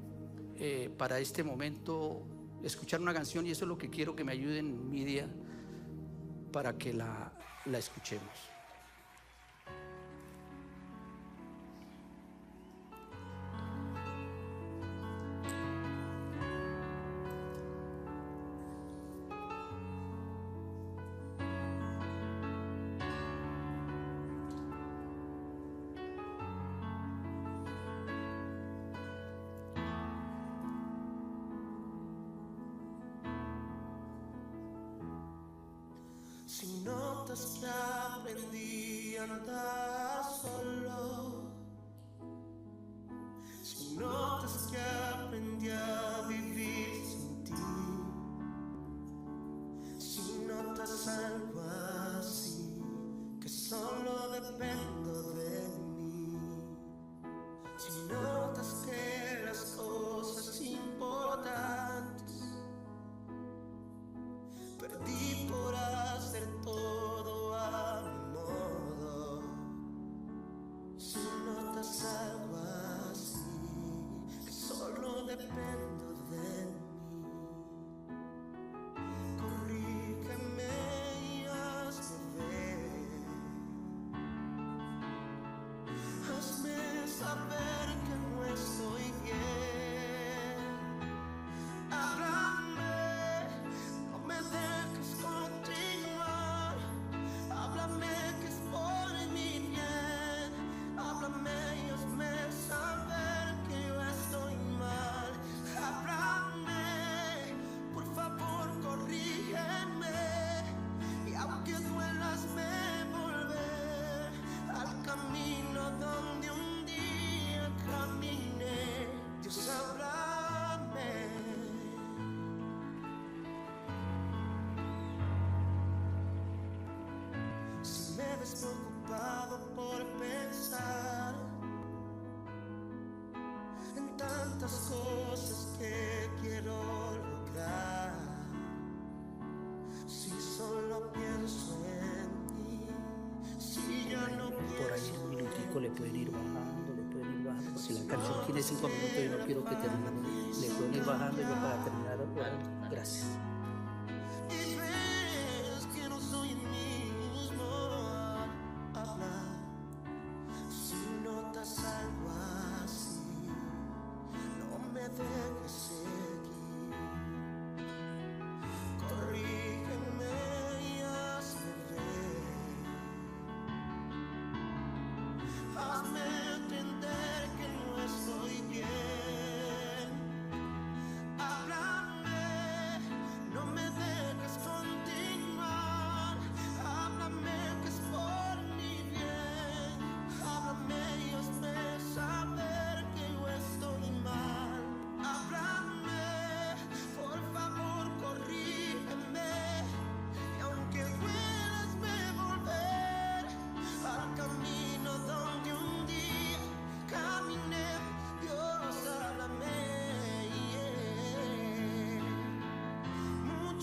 para este momento escuchar una canción, y eso es lo que quiero que me ayuden, Midia, para que la escuchemos. Si notas que aprendí a andar solo, si notas que aprendí a vivir sin ti, si notas algo así, que solo dependo de mí, si notas que las cosas importantes perdí por hacer todo a mi modo, si notas algo así, que solo dependo de mí, corrígeme y hazme ver, hazme saber que no estoy bien, háblame, no me dejes continuar, háblame que es por mi bien, háblame y hazme saber que yo estoy mal, háblame, por favor corrígeme, y aunque duela hazme volver al camino donde un día caminé. Dios, háblame. Si me ves preocupado por pensar en tantas cosas que quiero lograr, si solo pienso en ti, si ya no Por ahí pienso un en minutico le pueden ir bajando, porque la canción tiene 5 minutos y no quiero que termine. Le pueden ir bajando yo para terminar orando. Gracias. y ves que no soy el mismo. Habla, si no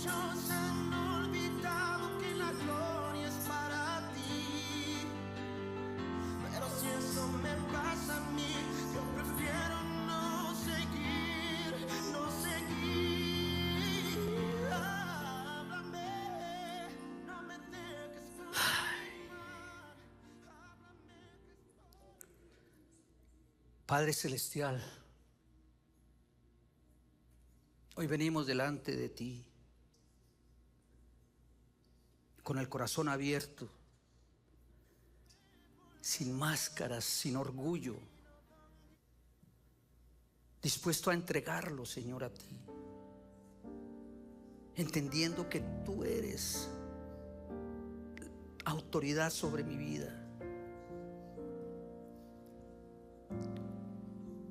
Muchos han olvidado que la gloria es para ti. Pero si eso me pasa a mí, yo prefiero no seguir, no seguir. Háblame, no me dejes continuar. Padre Celestial, hoy venimos delante de ti con el corazón abierto, sin máscaras, sin orgullo, dispuesto a entregarlo, Señor, a ti, entendiendo que tú eres autoridad sobre mi vida.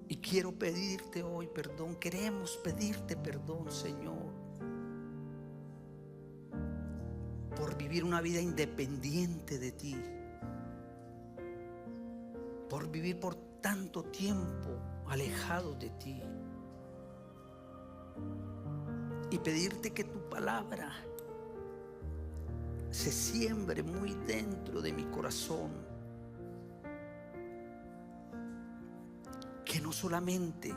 Y quiero pedirte hoy perdón, queremos pedirte perdón, Señor, por vivir una vida independiente de ti, por vivir por tanto tiempo alejados de ti, y pedirte que tu palabra se siembre muy dentro de mi corazón. Que no solamente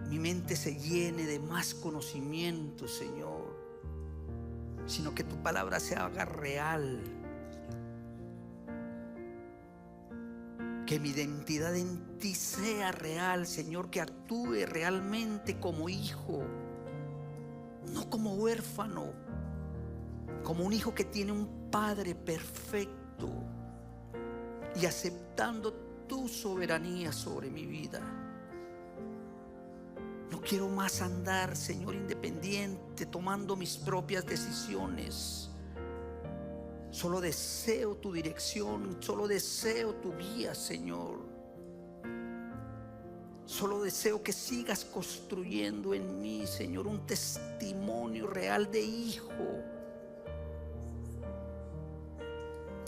mi mente se llene de más conocimiento, Señor, sino que tu palabra se haga real. Que mi identidad en ti sea real, Señor, que actúe realmente como hijo, no como huérfano, como un hijo que tiene un padre perfecto, y aceptando tu soberanía sobre mi vida. No quiero más andar, Señor, independiente, tomando mis propias decisiones. Solo deseo tu dirección, solo deseo tu guía, Señor. Solo deseo que sigas construyendo en mí, Señor, un testimonio real de hijo.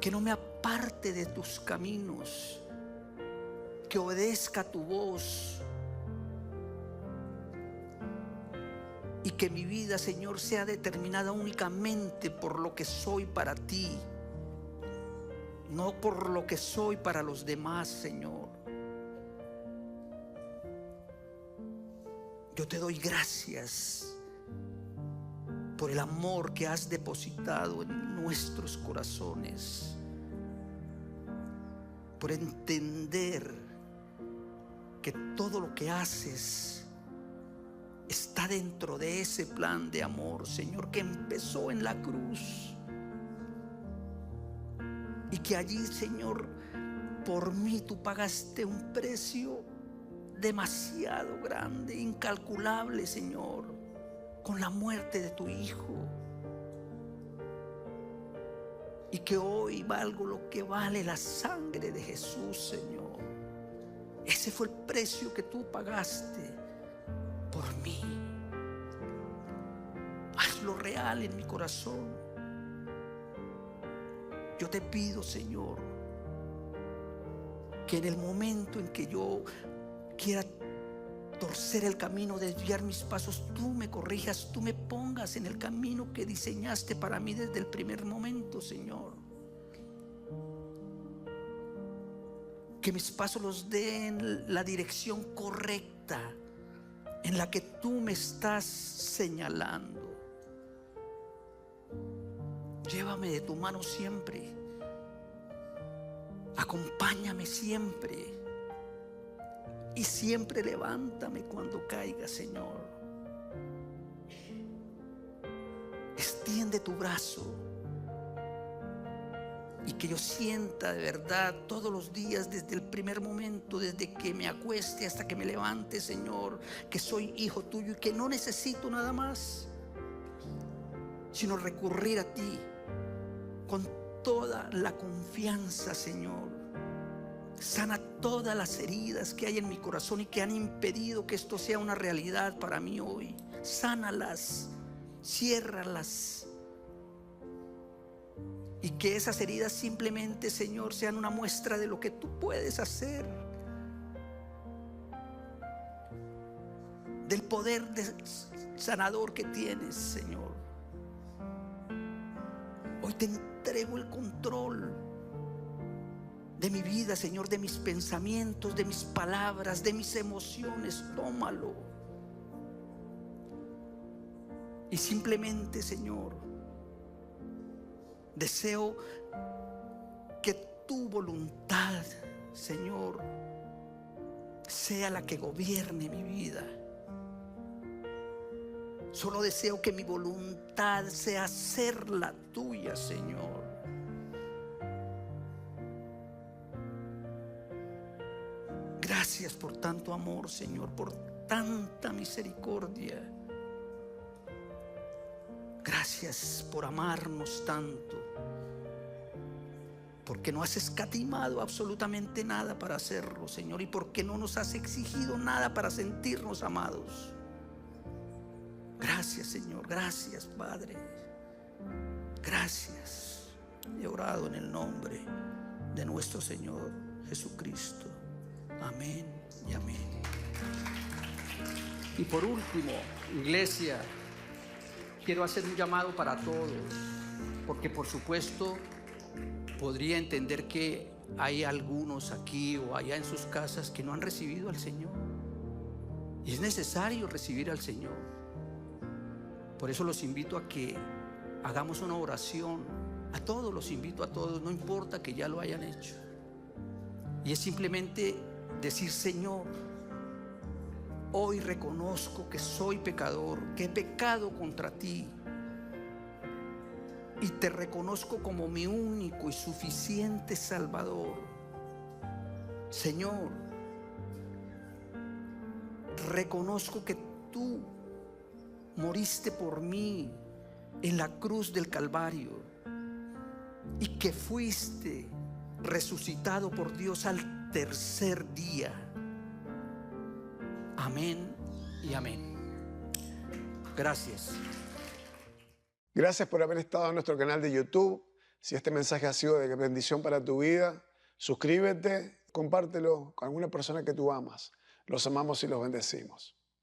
Que no me aparte de tus caminos, que obedezca tu voz, y que mi vida, Señor, sea determinada únicamente por lo que soy para ti, no por lo que soy para los demás, Señor. Yo te doy gracias por el amor que has depositado en nuestros corazones, por entender que todo lo que haces está dentro de ese plan de amor, Señor, que empezó en la cruz, y que allí, Señor, por mí tú pagaste un precio demasiado grande, incalculable, Señor, con la muerte de tu Hijo, y que hoy valgo lo que vale la sangre de Jesús, Señor. Ese fue el precio que tú pagaste por mí. Hazlo real en mi corazón. Yo te pido, Señor, que en el momento en que yo quiera torcer el camino, desviar mis pasos, tú me corrijas, tú me pongas en el camino que diseñaste para mí desde el primer momento, Señor. Que mis pasos los den la dirección correcta en la que tú me estás señalando. Llévame de tu mano siempre. Acompáñame siempre. Y siempre levántame cuando caiga, Señor. Extiende tu brazo y que yo sienta de verdad todos los días, desde el primer momento, desde que me acueste hasta que me levante, Señor, que soy hijo tuyo y que no necesito nada más, sino recurrir a ti con toda la confianza, Señor. Sana todas las heridas que hay en mi corazón y que han impedido que esto sea una realidad para mí hoy. Sánalas, ciérralas, y que esas heridas simplemente, Señor, sean una muestra de lo que tú puedes hacer, del poder sanador que tienes, Señor. Hoy te entrego el control de mi vida, Señor, de mis pensamientos, de mis palabras, de mis emociones. Tómalo. Y simplemente, Señor, deseo que tu voluntad, Señor, sea la que gobierne mi vida. Solo deseo que mi voluntad sea ser la tuya, Señor. Gracias por tanto amor, Señor, por tanta misericordia. Gracias por amarnos tanto, porque no has escatimado absolutamente nada para hacerlo, Señor, y porque no nos has exigido nada para sentirnos amados. Gracias, Señor. Gracias, Padre. Gracias. He orado en el nombre de nuestro Señor Jesucristo. Amén y amén. Y por último, iglesia, quiero hacer un llamado para todos, porque por supuesto podría entender que hay algunos aquí o allá en sus casas que no han recibido al Señor. Y es necesario recibir al Señor. Por eso los invito a que hagamos una oración. A todos los invito, a todos, no importa que ya lo hayan hecho. Y es simplemente decir: Señor, hoy reconozco que soy pecador, que he pecado contra ti, y te reconozco como mi único y suficiente Salvador. Señor, reconozco que tú moriste por mí en la cruz del Calvario y que fuiste resucitado por Dios al tercer día. Amén y amén. Gracias. Gracias por haber estado en nuestro canal de YouTube. Si este mensaje ha sido de bendición para tu vida, suscríbete, compártelo con alguna persona que tú amas. Los amamos y los bendecimos.